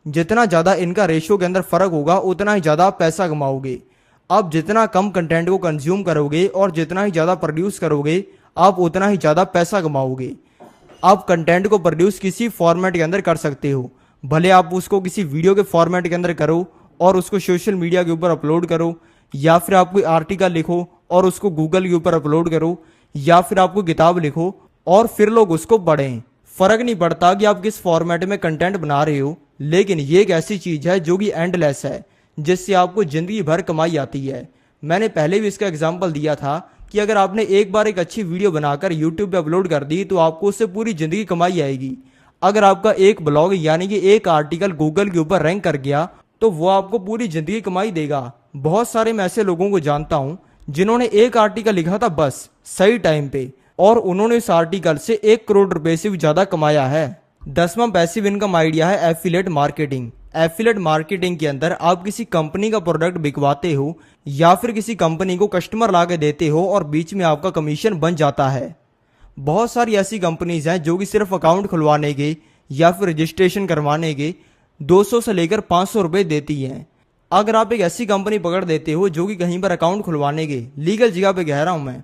जितना ज़्यादा इनका रेशियो के अंदर फर्क होगा उतना ही ज़्यादा आप पैसा कमाओगे। आप जितना कम कंटेंट को कंज्यूम करोगे और जितना ही ज़्यादा प्रोड्यूस करोगे आप उतना ही ज़्यादा पैसा कमाओगे। आप कंटेंट को प्रोड्यूस किसी फॉर्मेट के अंदर कर सकते हो, भले आप उसको किसी वीडियो के फॉर्मेट के अंदर करो और उसको सोशल मीडिया के ऊपर अपलोड करो, या फिर आप कोई आर्टिकल लिखो और उसको गूगल के ऊपर अपलोड करो, या फिर आप कोई किताब लिखो और फिर लोग उसको पढ़ें। फर्क नहीं पड़ता कि आप किस फॉर्मेट में कंटेंट बना रहे हो, लेकिन ये एक ऐसी चीज है जो कि एंडलेस है, जिससे आपको जिंदगी भर कमाई आती है। मैंने पहले भी इसका एग्जांपल दिया था कि अगर आपने एक बार एक अच्छी वीडियो बनाकर यूट्यूब पे अपलोड कर दी तो आपको उससे पूरी जिंदगी कमाई आएगी। अगर आपका एक ब्लॉग यानी कि एक आर्टिकल गूगल के ऊपर रैंक कर गया तो वो आपको पूरी जिंदगी कमाई देगा। बहुत सारे मैं ऐसे लोगों को जानता हूं जिन्होंने एक आर्टिकल लिखा था बस सही टाइम पे, और उन्होंने इस आर्टिकल से 1 करोड़ रुपए से भी ज्यादा कमाया है। 10वां पैसिव इनकम आइडिया है एफिलिएट मार्केटिंग। एफिलिएट मार्केटिंग के अंदर आप किसी कंपनी का प्रोडक्ट बिकवाते हो या फिर किसी कंपनी को कस्टमर ला के देते हो और बीच में आपका कमीशन बन जाता है। बहुत सारी ऐसी कंपनीज हैं जो कि सिर्फ अकाउंट खुलवाने के या फिर रजिस्ट्रेशन करवाने के 200 से लेकर 500 रुपए देती हैं। अगर आप एक ऐसी कंपनी पकड़ देते हो जो कि कहीं पर अकाउंट खुलवाने के लीगल जगह पे कह रहा हूं मैं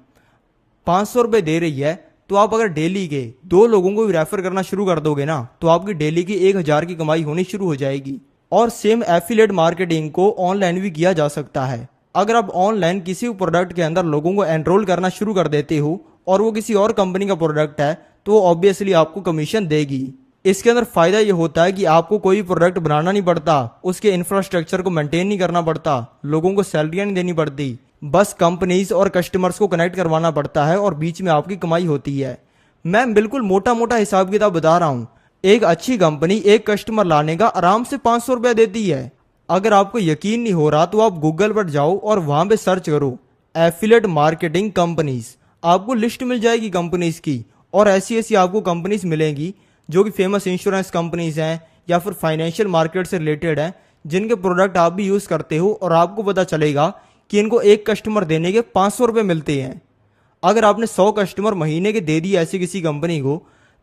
500 रुपए दे रही है, तो आप अगर डेली के 2 लोगों को भी रेफर करना शुरू कर दोगे ना तो आपकी डेली की 1,000 की कमाई होनी शुरू हो जाएगी। और सेम एफिलिएट मार्केटिंग को ऑनलाइन भी किया जा सकता है। अगर आप ऑनलाइन किसी प्रोडक्ट के अंदर लोगों को एनरोल करना शुरू कर देते हो और वो किसी और कंपनी का प्रोडक्ट है तो वो ऑब्वियसली आपको कमीशन देगी। इसके अंदर फायदा ये होता है कि आपको कोई प्रोडक्ट बनाना नहीं पड़ता, उसके इंफ्रास्ट्रक्चर को मेंटेन नहीं करना पड़ता, लोगों को सैलरियां नहीं देनी पड़ती, बस कंपनीज और कस्टमर्स को कनेक्ट करवाना पड़ता है और बीच में आपकी कमाई होती है। मैं बिल्कुल मोटा मोटा हिसाब किताब बता रहा हूं। एक अच्छी कंपनी एक कस्टमर लाने का आराम से 500 रुपया देती है। अगर आपको यकीन नहीं हो रहा तो आप गूगल पर जाओ और वहां पे सर्च करो एफिलिएट मार्केटिंग कंपनीज। आपको लिस्ट मिल जाएगी कंपनीज की, और ऐसी ऐसी आपको कंपनीज मिलेंगी जो कि फेमस इंश्योरेंस कंपनीज हैं या फिर फाइनेंशियल मार्केट से रिलेटेड हैं, जिनके प्रोडक्ट आप भी यूज करते हो और आपको पता चलेगा कि इनको एक कस्टमर देने के 500 रुपये मिलते हैं। अगर आपने 100 कस्टमर महीने के दे दिए ऐसी किसी कंपनी को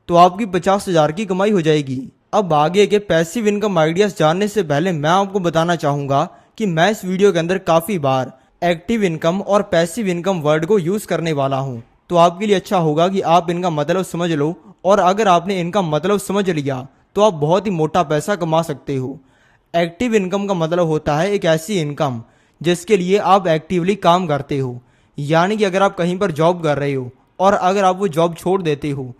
तो आपकी 50,000 की कमाई हो जाएगी। अब आगे के पैसिव इनकम आइडियाज जानने से पहले मैं आपको बताना चाहूंगा कि मैं इस वीडियो के अंदर काफी बार एक्टिव इनकम और पैसिव इनकम वर्ड को यूज करने वाला हूं, तो आपके लिए अच्छा होगा कि आप इनका मतलब समझ लो। और अगर आपने इनका मतलब समझ लिया तो आप बहुत ही मोटा पैसा कमा सकते हो। एक्टिव इनकम का मतलब होता है एक ऐसी इनकम जिसके लिए आप एक्टिवली काम करते हो। यानी कि अगर आप कहीं पर जॉब कर रहे हो और अगर आप वो जॉब छोड़ देते हो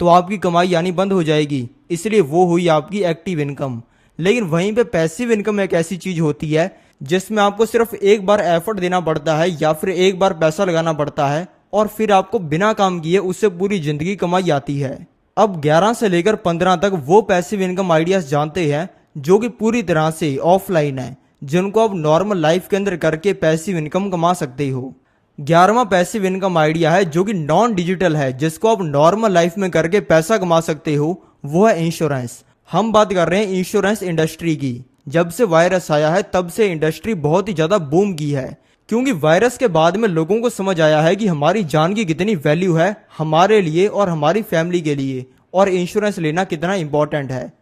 तो आपकी कमाई यानी बंद हो जाएगी, इसलिए वो हुई आपकी एक्टिव इनकम। लेकिन वहीं पे पैसिव इनकम एक ऐसी चीज होती है जिसमें आपको सिर्फ एक बार एफर्ट देना पड़ता है या फिर एक बार पैसा लगाना पड़ता है और फिर आपको बिना काम किए उससे पूरी जिंदगी कमाई आती है। अब 11 से लेकर 15 तक वो पैसिव इनकम आइडियाज जानते हैं जो कि पूरी तरह से ऑफलाइन है, जिनको आप नॉर्मल लाइफ के अंदर करके पैसिव इनकम कमा सकते हो। 11वां पैसिव इनकम आइडिया है जो कि नॉन डिजिटल है, जिसको आप नॉर्मल लाइफ में करके पैसा कमा सकते हो, वो है इंश्योरेंस। हम बात कर रहे हैं इंश्योरेंस इंडस्ट्री की। जब से वायरस आया है तब से इंडस्ट्री बहुत ही ज्यादा बूम की है, क्योंकि वायरस के बाद में लोगों को समझ आया है कि हमारी जान की कितनी वैल्यू है हमारे लिए और हमारी फैमिली के लिए, और इंश्योरेंस लेना कितना इंपॉर्टेंट है।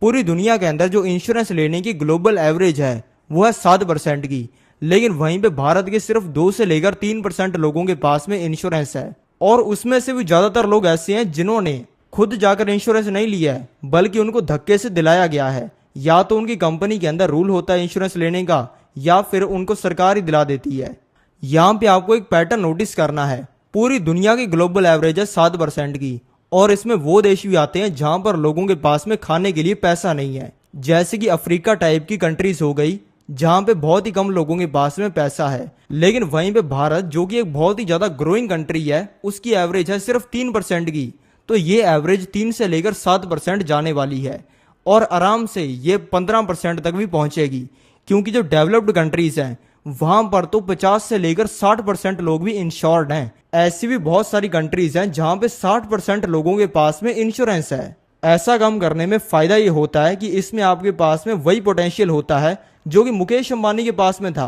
पूरी दुनिया के अंदर जो इंश्योरेंस लेने की ग्लोबल एवरेज है वो है 7% की, लेकिन वहीं पे भारत के सिर्फ 2 से लेकर 3% लोगों के पास में इंश्योरेंस है। और उसमें से भी ज्यादातर लोग ऐसे हैं जिन्होंने खुद जाकर इंश्योरेंस नहीं लिया है, बल्कि उनको धक्के से दिलाया गया है। या तो उनकी कंपनी के अंदर रूल होता है इंश्योरेंस लेने का, या फिर उनको सरकार ही दिला देती है। यहाँ पे आपको एक पैटर्न नोटिस करना है। पूरी दुनिया की ग्लोबल एवरेज है 7% की, और इसमें वो देश भी आते हैं जहां पर लोगों के पास में खाने के लिए पैसा नहीं है, जैसे कि अफ्रीका टाइप की कंट्रीज हो गई जहां पे बहुत ही कम लोगों के पास में पैसा है। लेकिन वहीं पे भारत जो कि एक बहुत ही ज्यादा ग्रोइंग कंट्री है, उसकी एवरेज है सिर्फ 3% की। तो ये एवरेज 3 से लेकर 7% जाने वाली है, और आराम से ये 15% तक भी पहुंचेगी, क्योंकि जो डेवलप्ड कंट्रीज हैं वहां पर तो 50 से लेकर 60% लोग भी इंश्योर्ड हैं। ऐसी भी बहुत सारी कंट्रीज हैं जहां पे 60% लोगों के पास में इंश्योरेंस है। ऐसा काम करने में फायदा ये होता है कि इसमें आपके पास में वही पोटेंशियल होता है जो कि मुकेश अंबानी के पास में था।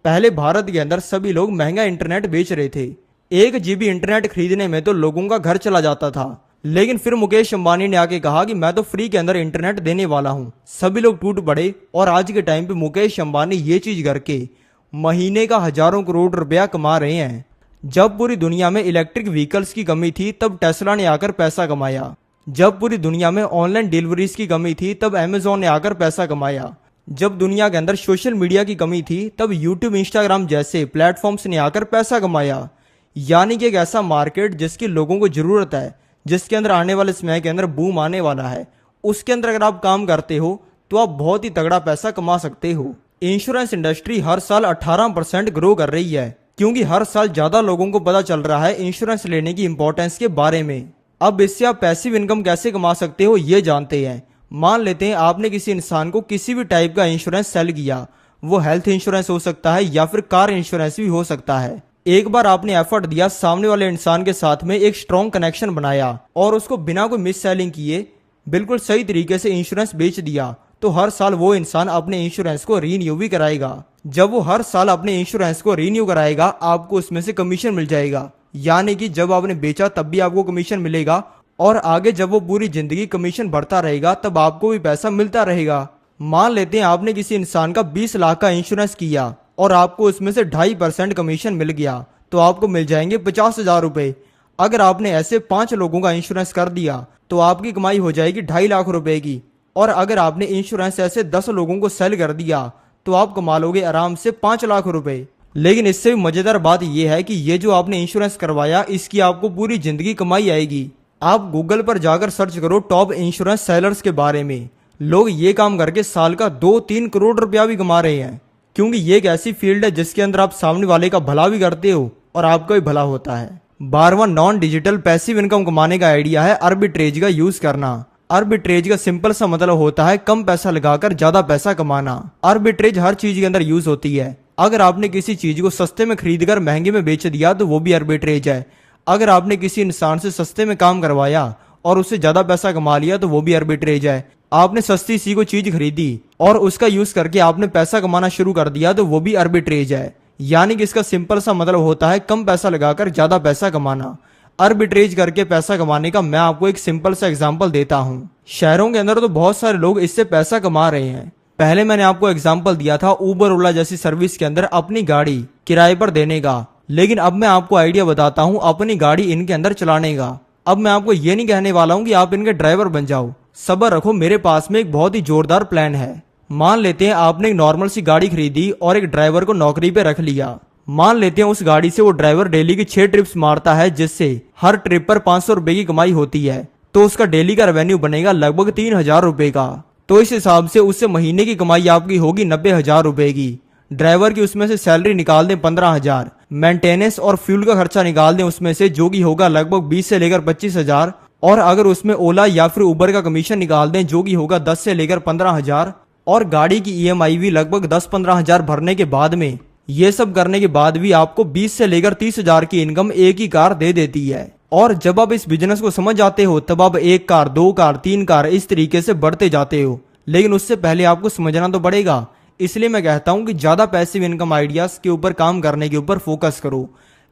पहले भारत के अंदर सभी लोग महंगा इंटरनेट बेच रहे थे। 1 GB इंटरनेट खरीदने में तो लोगों का घर चला जाता था, लेकिन फिर मुकेश अंबानी ने आके कहा कि मैं तो फ्री के अंदर इंटरनेट देने वाला हूं। सभी लोग टूट पड़े, और आज के टाइम पे मुकेश अंबानी ये चीज करके महीने का हजारों करोड़ रुपया कमा रहे हैं। जब पूरी दुनिया में इलेक्ट्रिक व्हीकल्स की कमी थी तब टेस्ला ने आकर पैसा कमाया। जब पूरी दुनिया में ऑनलाइन डिलीवरीज की कमी थी तब अमेजोन ने आकर पैसा कमाया। जब दुनिया के अंदर सोशल मीडिया की कमी थी तब यूट्यूब, इंस्टाग्राम जैसे प्लेटफॉर्म्स ने आकर पैसा कमाया। यानी कि एक ऐसा मार्केट जिसकी लोगों को जरूरत है, जिसके अंदर आने वाले समय के अंदर बूम आने वाला है, उसके अंदर अगर आप काम करते हो तो आप बहुत ही तगड़ा पैसा कमा सकते हो। इंश्योरेंस इंडस्ट्री हर साल 18% ग्रो कर रही है, क्योंकि हर साल ज्यादा लोगों को पता चल रहा है इंश्योरेंस लेने की इंपॉर्टेंस के बारे में। अब इससे आप पैसिव इनकम कैसे कमा सकते हो ये जानते हैं। मान लेते हैं आपने किसी इंसान को किसी भी टाइप का इंश्योरेंस सेल किया, वो हेल्थ इंश्योरेंस हो सकता है या फिर कार इंश्योरेंस भी हो सकता है। एक बार आपने एफर्ट दिया, सामने वाले इंसान के साथ में एक स्ट्रॉन्ग कनेक्शन बनाया और उसको बिना कोई मिस सेलिंग किए बिल्कुल सही तरीके से इंश्योरेंस बेच दिया, तो हर साल वो इंसान अपने इंश्योरेंस को रीन्यू भी कराएगा। जब वो हर साल अपने इंश्योरेंस को रीन्यू कराएगा, आपको उसमें से कमीशन मिल जाएगा। यानी कि जब आपने बेचा तब भी आपको कमीशन मिलेगा, और आगे जब वो पूरी जिंदगी कमीशन बढ़ता रहेगा तब आपको भी पैसा मिलता रहेगा। मान लेते हैं आपने किसी इंसान का 20 लाख का इंश्योरेंस किया और आपको उसमें से 2.5% कमीशन मिल गया, तो आपको मिल जाएंगे 50,000 रुपए। अगर आपने ऐसे 5 लोगों का इंश्योरेंस कर दिया तो आपकी कमाई हो जाएगी 2.5 लाख रुपए की। और अगर आपने इंश्योरेंस ऐसे 10 लोगों को सेल कर दिया तो आप कमा लोगे आराम से 5 लाख रुपए। लेकिन इससे भी मजेदार बात यह है कि ये जो आपने इंश्योरेंस करवाया, इसकी आपको पूरी जिंदगी कमाई आएगी। आप गूगल पर जाकर सर्च करो टॉप इंश्योरेंस सेलर्स के बारे में। लोग ये काम करके साल का 2-3 करोड़ रुपया भी कमा रहे हैं, क्योंकि ये एक ऐसी फील्ड है जिसके अंदर आप सामने वाले का भला भी करते हो और आपका भी भला होता है। 12वां नॉन डिजिटल पैसिव इनकम कमाने का आइडिया है आर्बिट्रेज का यूज करना। आर्बिट्रेज का सिंपल सा मतलब होता है कम पैसा लगाकर ज्यादा पैसा कमाना। आर्बिट्रेज हर चीज के अंदर यूज होती है। अगर आपने किसी चीज को सस्ते में खरीदकर महंगे में बेच दिया तो वो भी आर्बिट्रेज है। अगर आपने किसी इंसान से सस्ते में काम करवाया और उससे ज्यादा पैसा कमा लिया तो वो भी आर्बिट्रेज है। आपने सस्ती सी को चीज खरीदी और उसका यूज करके आपने पैसा कमाना शुरू कर दिया तो वो भी आर्बिट्रेज है। यानी कि इसका सिंपल सा मतलब होता है कम पैसा लगाकर ज्यादा पैसा कमाना। आर्बिट्रेज करके पैसा कमाने का मैं आपको एक सिंपल सा एग्जांपल देता हूं। शहरों के अंदर तो बहुत सारे लोग इससे पैसा कमा रहे हैं। पहले मैंने आपको एग्जांपल दिया था उबर ओला जैसी सर्विस के अंदर अपनी गाड़ी किराए पर देने का, लेकिन अब मैं आपको आइडिया बताता हूं अपनी गाड़ी इनके अंदर चलाने का। अब मैं आपको ये नहीं कहने वाला हूं कि आप इनके ड्राइवर बन जाओ, सब्र रखो, मेरे पास में एक बहुत ही जोरदार प्लान है। मान लेते हैं आपने एक नॉर्मल सी गाड़ी खरीदी और एक ड्राइवर को नौकरी पे रख लिया। मान लेते हैं उस गाड़ी से वो ड्राइवर डेली की 6 ट्रिप्स मारता है, जिससे हर ट्रिप पर 500 रुपए की कमाई होती है। तो उसका डेली का रेवेन्यू बनेगा लगभग 3000 रुपए का। तो इस हिसाब से उससे महीने की कमाई आपकी होगी 90,000 रुपए की। ड्राइवर की उसमें से सैलरी निकाल दें 15,000, मेंटेनेंस और फ्यूल का खर्चा निकाल दें उसमें से, जो कि होगा लगभग 20 से लेकर 25,000। और अगर उसमें ओला या फिर उबर का कमीशन निकाल दें, जो कि होगा 10 से लेकर 15,000। और गाड़ी की ईएमआई भी लगभग 10-15,000 भरने के बाद में, ये सब करने के बाद भी आपको 20 से लेकर 30,000 की इनकम एक ही कार दे देती है। और जब आप इस बिजनेस को समझ जाते हो तब आप 1 कार, 2 कार, 3 कार इस तरीके से बढ़ते जाते हो। लेकिन उससे पहले आपको समझना तो पड़ेगा। इसलिए मैं कहता हूं कि ज्यादा पैसिव इनकम आइडियाज के ऊपर काम करने के ऊपर फोकस करो।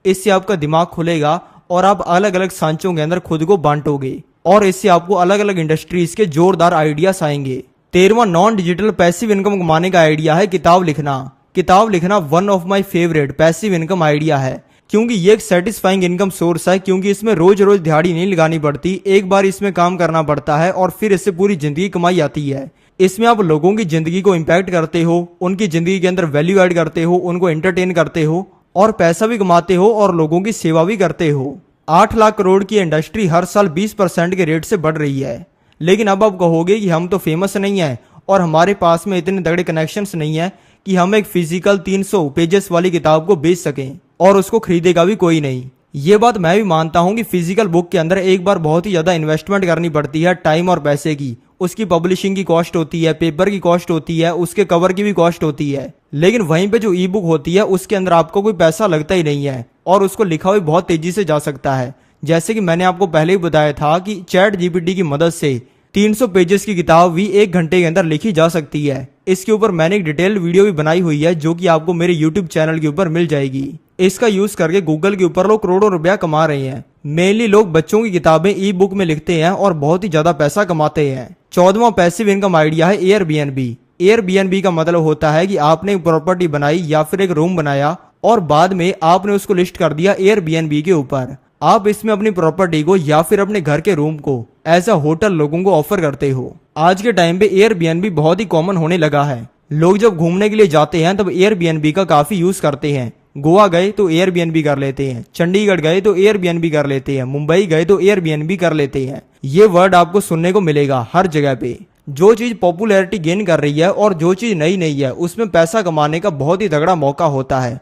इससे आपका दिमाग खुलेगा और आप अलग अलग सांचों के अंदर खुद को बांटोगे और इससे आपको अलग अलग इंडस्ट्रीज के जोरदार आइडियाज आएंगे। 13वां नॉन डिजिटल पैसिव इनकम कमाने का आइडिया है किताब लिखना। किताब लिखना one of my favourite passive income idea है, क्योंकि ये एक सेटिस्फाइंग इनकम सोर्स है। क्योंकि इसमें रोज रोज दिहाड़ी नहीं लगानी पड़ती, एक बार इसमें काम करना पड़ता है और फिर इससे पूरी जिंदगी कमाई आती है। इसमें आप लोगों की जिंदगी को इम्पैक्ट करते हो, उनकी जिंदगी के अंदर वैल्यू ऐड करते हो, उनको एंटरटेन करते हो और पैसा भी कमाते हो और लोगों की सेवा भी करते हो। 8 लाख करोड़ की इंडस्ट्री हर साल 20% के रेट से बढ़ रही है। लेकिन अब आप कहोगे कि हम तो फेमस नहीं है और हमारे पास में इतने तगड़े कनेक्शंस नहीं है कि हम एक फिजिकल 300 पेजेस वाली किताब को बेच सकें और उसको खरीदेगा भी कोई नहीं। ये बात मैं भी मानता हूं कि फिजिकल बुक के अंदर एक बार बहुत ही ज्यादा इन्वेस्टमेंट करनी पड़ती है, टाइम और पैसे की। उसकी पब्लिशिंग की कॉस्ट होती है, पेपर की कॉस्ट होती है, उसके कवर की भी कॉस्ट होती है। लेकिन वहीं पे जो ई बुक होती है उसके अंदर आपको कोई पैसा लगता ही नहीं है और उसको लिखा हुआ बहुत तेजी से जा सकता है। जैसे कि मैंने आपको पहले ही बताया था कि चैट जीपीटी की मदद से 300 पेजेस की किताब भी 1 घंटे के अंदर लिखी जा सकती है। इसके ऊपर मैंने एक डिटेल्ड वीडियो भी बनाई हुई है, जो कि आपको मेरे यूट्यूब चैनल के ऊपर मिल जाएगी। इसका यूज करके गूगल के ऊपर लोग करोड़ों रुपया कमा रहे हैं। मेनली लोग बच्चों की किताबें ई बुक में लिखते हैं और बहुत ही ज्यादा पैसा कमाते हैं। 14वां पैसिव इनकम आइडिया है एयरबीएनबी। एयरबीएनबी का मतलब होता है कि आपने एक प्रॉपर्टी बनाई या फिर एक रूम बनाया और बाद में आपने उसको लिस्ट कर दिया एयरबीएनबी के ऊपर। आप इसमें अपनी प्रॉपर्टी को या फिर अपने घर के रूम को एज अ होटल लोगों को ऑफर करते हो। आज के टाइम पे एयरबीएनबी बहुत ही कॉमन होने लगा है। लोग जब घूमने के लिए जाते हैं तब एयरबीएनबी का काफी यूज करते हैं। गोवा गए तो एयरबीएनबी कर लेते हैं, चंडीगढ़ गए तो एयरबीएनबी कर लेते हैं, मुंबई गए तो एयरबीएनबी कर लेते हैं। ये वर्ड आपको सुनने को मिलेगा हर जगह पे। जो चीज पॉपुलैरिटी गेन कर रही है और जो चीज नई नहीं है उसमें पैसा कमाने का बहुत ही तगड़ा मौका होता है।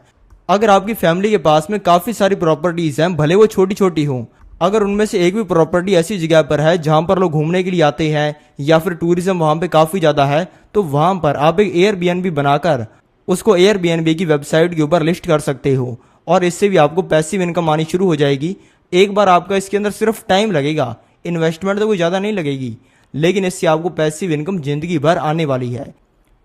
अगर आपकी फैमिली के पास में काफी सारी प्रॉपर्टीज हैं, भले वो छोटी छोटी हों, अगर उनमें से एक भी प्रॉपर्टी ऐसी जगह पर है जहां पर लोग घूमने के लिए आते हैं या फिर टूरिज्म वहां पे काफी ज्यादा है, तो वहां पर आप एक एयरबीएनबी बनाकर उसको एयरबीएनबी की वेबसाइट के ऊपर लिस्ट कर सकते हो और इससे भी आपको पैसिव इनकम आनी शुरू हो जाएगी। एक बार आपका इसके अंदर सिर्फ टाइम लगेगा, इन्वेस्टमेंट तो कोई ज्यादा नहीं लगेगी, लेकिन इससे आपको पैसिव इनकम जिंदगी भर आने वाली है।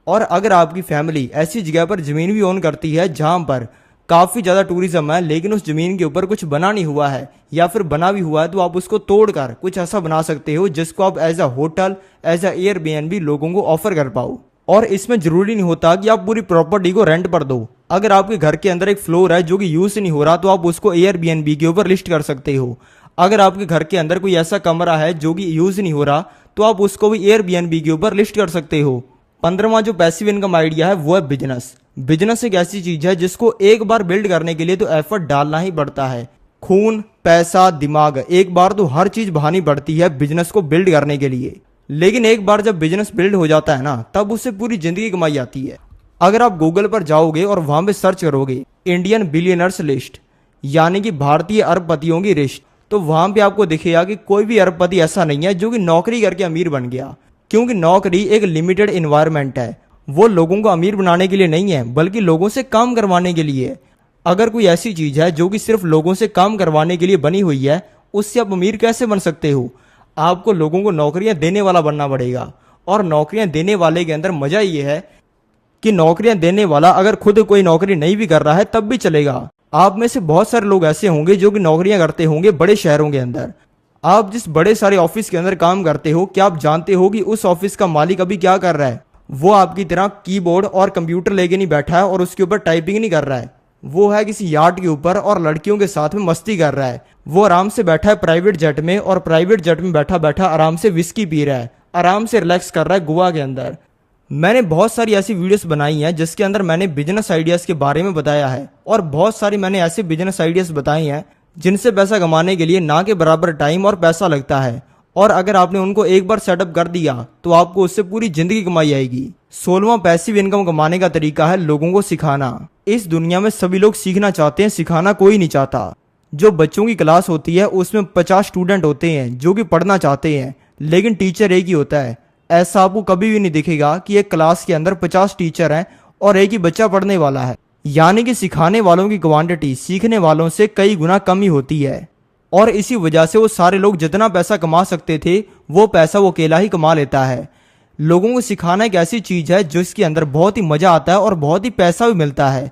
और अगर आपकी फैमिली ऐसी जगह पर जमीन भी ओन करती है जहां पर काफी ज्यादा टूरिज्म है, लेकिन उस जमीन के ऊपर कुछ बना नहीं हुआ है या फिर बना भी हुआ है, तो आप उसको तोड़कर कुछ ऐसा बना सकते हो जिसको आप as a hotel, as a Airbnb लोगों को ऑफर कर पाओ। और इसमें जरूरी नहीं होता कि आप पूरी प्रॉपर्टी को रेंट पर दो। अगर आपके घर के अंदर एक फ्लोर है जो कि यूज नहीं हो रहा, तो आप उसको एयरबीएनबी के ऊपर लिस्ट कर सकते हो। अगर आपके घर के अंदर कोई ऐसा कमरा है जो कि यूज नहीं हो रहा, तो आप उसको भी एयरबीएनबी के ऊपर लिस्ट कर सकते हो। 15वां जो पैसिव इनकम आइडिया है वो है बिजनेस। बिजनेस एक ऐसी चीज है जिसको एक बार बिल्ड करने के लिए तो एफर्ट डालना ही पड़ता है। खून, पैसा, दिमाग, एक बार तो हर चीज बहानी पड़ती है बिजनेस को बिल्ड करने के लिए। लेकिन एक बार जब बिजनेस बिल्ड हो जाता है ना, तब उससे पूरी जिंदगी कमाई आती है। अगर आप गूगल पर जाओगे और वहां पे सर्च करोगे इंडियन बिलियनर्स लिस्ट, यानी कि भारतीय अरबपतियों की लिस्ट, तो वहां पे आपको दिखेगा कि कोई भी अरबपति ऐसा नहीं है जो कि नौकरी करके अमीर बन गया। क्योंकि नौकरी एक लिमिटेड इन्वायरमेंट है, वो लोगों को अमीर बनाने के लिए नहीं है, बल्कि लोगों से काम करवाने के लिए। अगर कोई ऐसी चीज है जो कि सिर्फ लोगों से काम करवाने के लिए बनी हुई है, उससे आप अमीर कैसे बन सकते हो? आपको लोगों को नौकरियां देने वाला बनना पड़ेगा। और नौकरियां देने वाले के अंदर मजा ये है कि नौकरियां देने वाला अगर खुद कोई नौकरी नहीं भी कर रहा है तब भी चलेगा। आप में से बहुत सारे लोग ऐसे होंगे जो कि नौकरियां करते होंगे बड़े शहरों के अंदर। आप जिस बड़े सारे ऑफिस के अंदर काम करते हो, क्या आप जानते हो कि उस ऑफिस का मालिक अभी क्या कर रहा है? वो आपकी तरह कीबोर्ड और कंप्यूटर लेके नहीं बैठा है और उसके ऊपर टाइपिंग नहीं कर रहा है। वो है किसी यार्ड के ऊपर और लड़कियों के साथ में मस्ती कर रहा है। वो आराम से बैठा है प्राइवेट जेट में और प्राइवेट जेट में बैठा बैठा आराम से विस्की पी रहा है, आराम से रिलैक्स कर रहा है गोवा के अंदर। मैंने बहुत सारी ऐसी वीडियोस बनाई हैं जिसके अंदर मैंने बिजनेस आइडियाज़ के बारे में बताया है, और बहुत सारी मैंने ऐसे बिजनेस आइडियाज़ बताए हैं जिनसे पैसा कमाने के लिए ना के बराबर टाइम और पैसा लगता है, और अगर आपने उनको एक बार सेटअप कर दिया तो आपको उससे पूरी जिंदगी कमाई आएगी। 16वां पैसिव इनकम कमाने का तरीका है लोगों को सिखाना। इस दुनिया में सभी लोग सीखना चाहते हैं, सिखाना कोई नहीं चाहता। जो बच्चों की क्लास होती है उसमें 50 स्टूडेंट होते हैं जो कि पढ़ना चाहते हैं, लेकिन टीचर एक ही होता है। ऐसा आपको कभी भी नहीं दिखेगा कि एक क्लास के अंदर 50 टीचर हैं और एक ही बच्चा पढ़ने वाला है। यानी कि सिखाने वालों की क्वांटिटी सीखने वालों से कई गुना कम ही होती है, और इसी वजह से वो सारे लोग जितना पैसा कमा सकते थे वो पैसा वो अकेला ही कमा लेता है। लोगों को सिखाना एक ऐसी चीज है जिसके अंदर बहुत ही मजा आता है और बहुत ही पैसा भी मिलता है।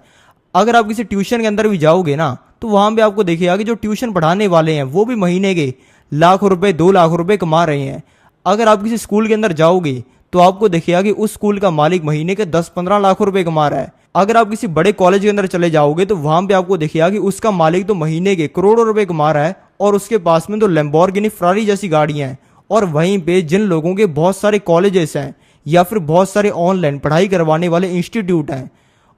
अगर आप किसी ट्यूशन के अंदर भी जाओगे ना तो वहां भी आपको देखिएगा कि जो ट्यूशन पढ़ाने वाले हैं वो भी महीने के लाखों रुपए 2 लाख रुपए कमा रहे हैं। अगर आप किसी स्कूल के अंदर जाओगे तो आपको देखिएगा कि उस स्कूल का मालिक महीने के 10-15 लाख रुपए कमा रहा है। अगर आप किसी बड़े कॉलेज के अंदर चले जाओगे तो वहां पे आपको देखिएगा कि उसका मालिक तो महीने के करोड़ों रुपए कमा रहा है, और उसके पास में तो लैम्बोर्गिनी फरारी जैसी गाड़ियां हैं। और वहीं पे जिन लोगों के बहुत सारे कॉलेजेस हैं या फिर बहुत सारे ऑनलाइन पढ़ाई करवाने वाले इंस्टीट्यूट हैं,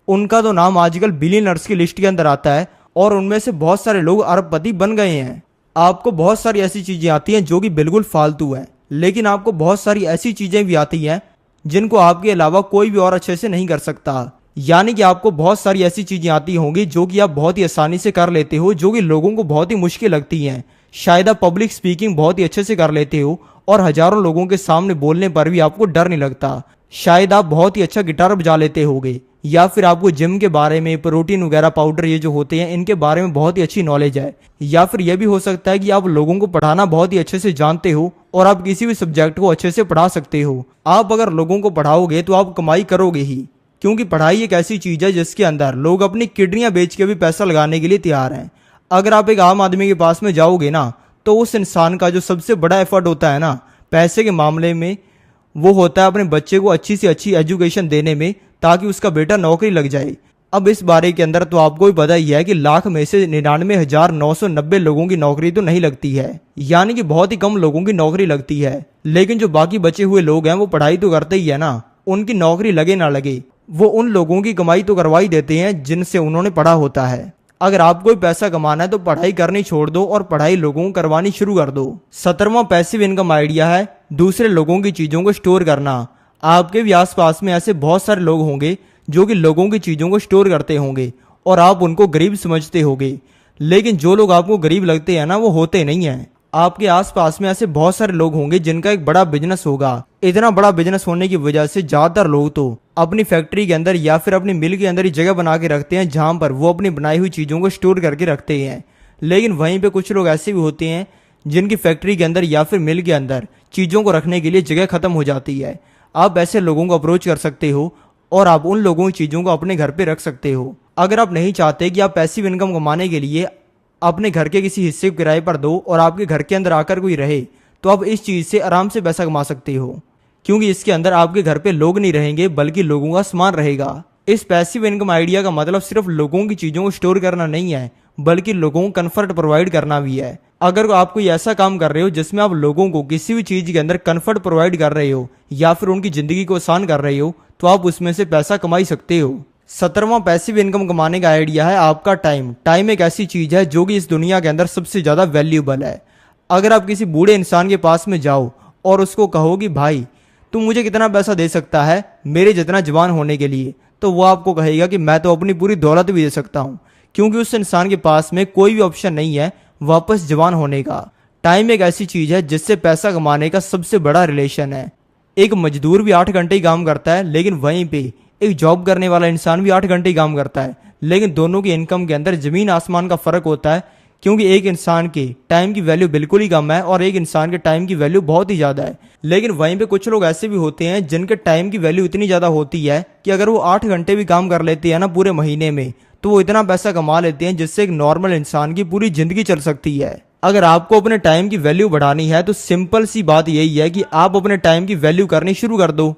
उनका तो नाम आजकल बिलियनर्स की लिस्ट के अंदर आता है, और उनमें से बहुत सारे लोग अरबपति बन गए हैं। आपको बहुत सारी ऐसी चीजें आती हैं जो कि बिल्कुल फालतू है, लेकिन आपको बहुत सारी ऐसी चीजें भी आती हैं जिनको आपके अलावा कोई भी और अच्छे से नहीं कर सकता। यानी कि आपको बहुत सारी ऐसी चीजें आती होंगी जो कि आप बहुत ही आसानी से कर लेते हो, जो कि लोगों को बहुत ही मुश्किल लगती हैं। शायद आप पब्लिक स्पीकिंग बहुत ही अच्छे से कर लेते हो और हजारों लोगों के सामने बोलने पर भी आपको डर नहीं लगता। शायद आप बहुत ही अच्छा गिटार बजा लेते होगे, या फिर आपको जिम के बारे में, प्रोटीन वगैरह पाउडर ये जो होते हैं इनके बारे में बहुत ही अच्छी नॉलेज है। या फिर यह भी हो सकता है कि आप लोगों को पढ़ाना बहुत ही अच्छे से जानते हो और आप किसी भी सब्जेक्ट को अच्छे से पढ़ा सकते हो। आप अगर लोगों को पढ़ाओगे तो आप कमाई करोगे ही, क्योंकि पढ़ाई एक ऐसी चीज है जिसके अंदर लोग अपनी किडनियां बेच के भी पैसा लगाने के लिए तैयार हैं। अगर आप एक आम आदमी के पास में जाओगे ना तो उस इंसान का जो सबसे बड़ा एफर्ट होता है ना पैसे के मामले में, वो होता है अपने बच्चे को अच्छी से अच्छी एजुकेशन देने में, ताकि उसका बेटा नौकरी लग जाए। अब इस बारे के अंदर तो आपको भी पता ही है कि लाख में से 99,990 लोगों की नौकरी तो नहीं लगती है, यानी कि बहुत ही कम लोगों की नौकरी लगती है। लेकिन जो बाकी बचे हुए लोग हैं वो पढ़ाई तो करते ही है ना, उनकी नौकरी लगे ना लगे वो उन लोगों की कमाई तो करवा ही देते हैं जिनसे उन्होंने पढ़ा होता है। अगर आपको भी पैसा कमाना है तो पढ़ाई करनी छोड़ दो और पढ़ाई लोगों को करवानी शुरू कर दो। 17वां पैसिव इनकम आइडिया है दूसरे लोगों की चीजों को स्टोर करना। आपके भी आसपास में ऐसे बहुत सारे लोग होंगे जो कि लोगों की चीजों को स्टोर करते होंगे और आप उनको गरीब समझते होंगे, लेकिन जो लोग आपको गरीब लगते हैं ना वो होते नहीं हैं। आपके आसपास में ऐसे बहुत सारे लोग होंगे जिनका एक बड़ा बिजनेस होगा। इतना बड़ा बिजनेस होने की वजह से ज्यादातर लोग तो अपनी फैक्ट्री के अंदर या फिर अपनी मिल के अंदर ही जगह बना के रखते हैं जहां पर वो अपनी बनाई हुई चीजों को स्टोर करके रखते हैं। लेकिन वहीं पे कुछ लोग ऐसे भी होते हैं जिनकी फैक्ट्री के अंदर या फिर मिल के अंदर चीजों को रखने के लिए जगह खत्म हो जाती है। आप ऐसे लोगों को अप्रोच कर सकते हो और आप उन लोगों की चीजों को अपने घर पे रख सकते हो। अगर आप नहीं चाहते कि आप पैसिव इनकम कमाने के लिए अपने घर के किसी हिस्से को किराए पर दो और आपके घर के अंदर आकर कोई रहे, तो आप इस चीज से आराम से पैसा कमा सकते हो, क्योंकि इसके अंदर आपके घर पे लोग नहीं रहेंगे बल्कि लोगों का सामान रहेगा। इस पैसिव इनकम आइडिया का मतलब सिर्फ लोगों की चीजों को स्टोर करना नहीं है, बल्कि लोगों को कंफर्ट प्रोवाइड करना भी है। अगर आप कोई ऐसा काम कर रहे हो जिसमें आप लोगों को किसी भी चीज के अंदर कंफर्ट प्रोवाइड कर रहे हो या फिर उनकी जिंदगी को आसान कर रहे हो, तो आप उसमें से पैसा कमाई सकते हो। 17वां पैसिव इनकम कमाने का आइडिया है आपका टाइम। टाइम एक ऐसी चीज है जो कि इस दुनिया के अंदर सबसे ज्यादा वैल्यूएबल है। अगर आप किसी बूढ़े इंसान के पास में जाओ और उसको कहो कि भाई तुम मुझे कितना पैसा दे सकता है मेरे जितना जवान होने के लिए, तो वो आपको कहेगा कि मैं तो अपनी पूरी दौलत भी दे सकता हूँ, क्योंकि उस इंसान के पास में कोई भी ऑप्शन नहीं है वापस जवान होने का। टाइम एक ऐसी चीज है जिससे पैसा कमाने का सबसे बड़ा रिलेशन है। एक मजदूर भी 8 घंटे ही काम करता है, लेकिन वहीं पे एक जॉब करने वाला इंसान भी 8 घंटे ही काम करता है, लेकिन दोनों की इनकम के अंदर जमीन आसमान का फर्क होता है, क्योंकि एक इंसान के टाइम की वैल्यू बिल्कुल ही कम है और एक इंसान के टाइम की वैल्यू बहुत ही ज्यादा है। लेकिन वहीं पे कुछ लोग ऐसे भी होते हैं जिनके टाइम की वैल्यू इतनी ज्यादा होती है कि अगर वो 8 घंटे भी काम कर लेते हैं ना पूरे महीने में, तो वो इतना पैसा कमा लेते हैं जिससे एक नॉर्मल इंसान की पूरी जिंदगी चल सकती है। अगर आपको अपने टाइम की वैल्यू बढ़ानी है तो सिंपल सी बात यही है कि आप अपने टाइम की वैल्यू करनी शुरू कर दो।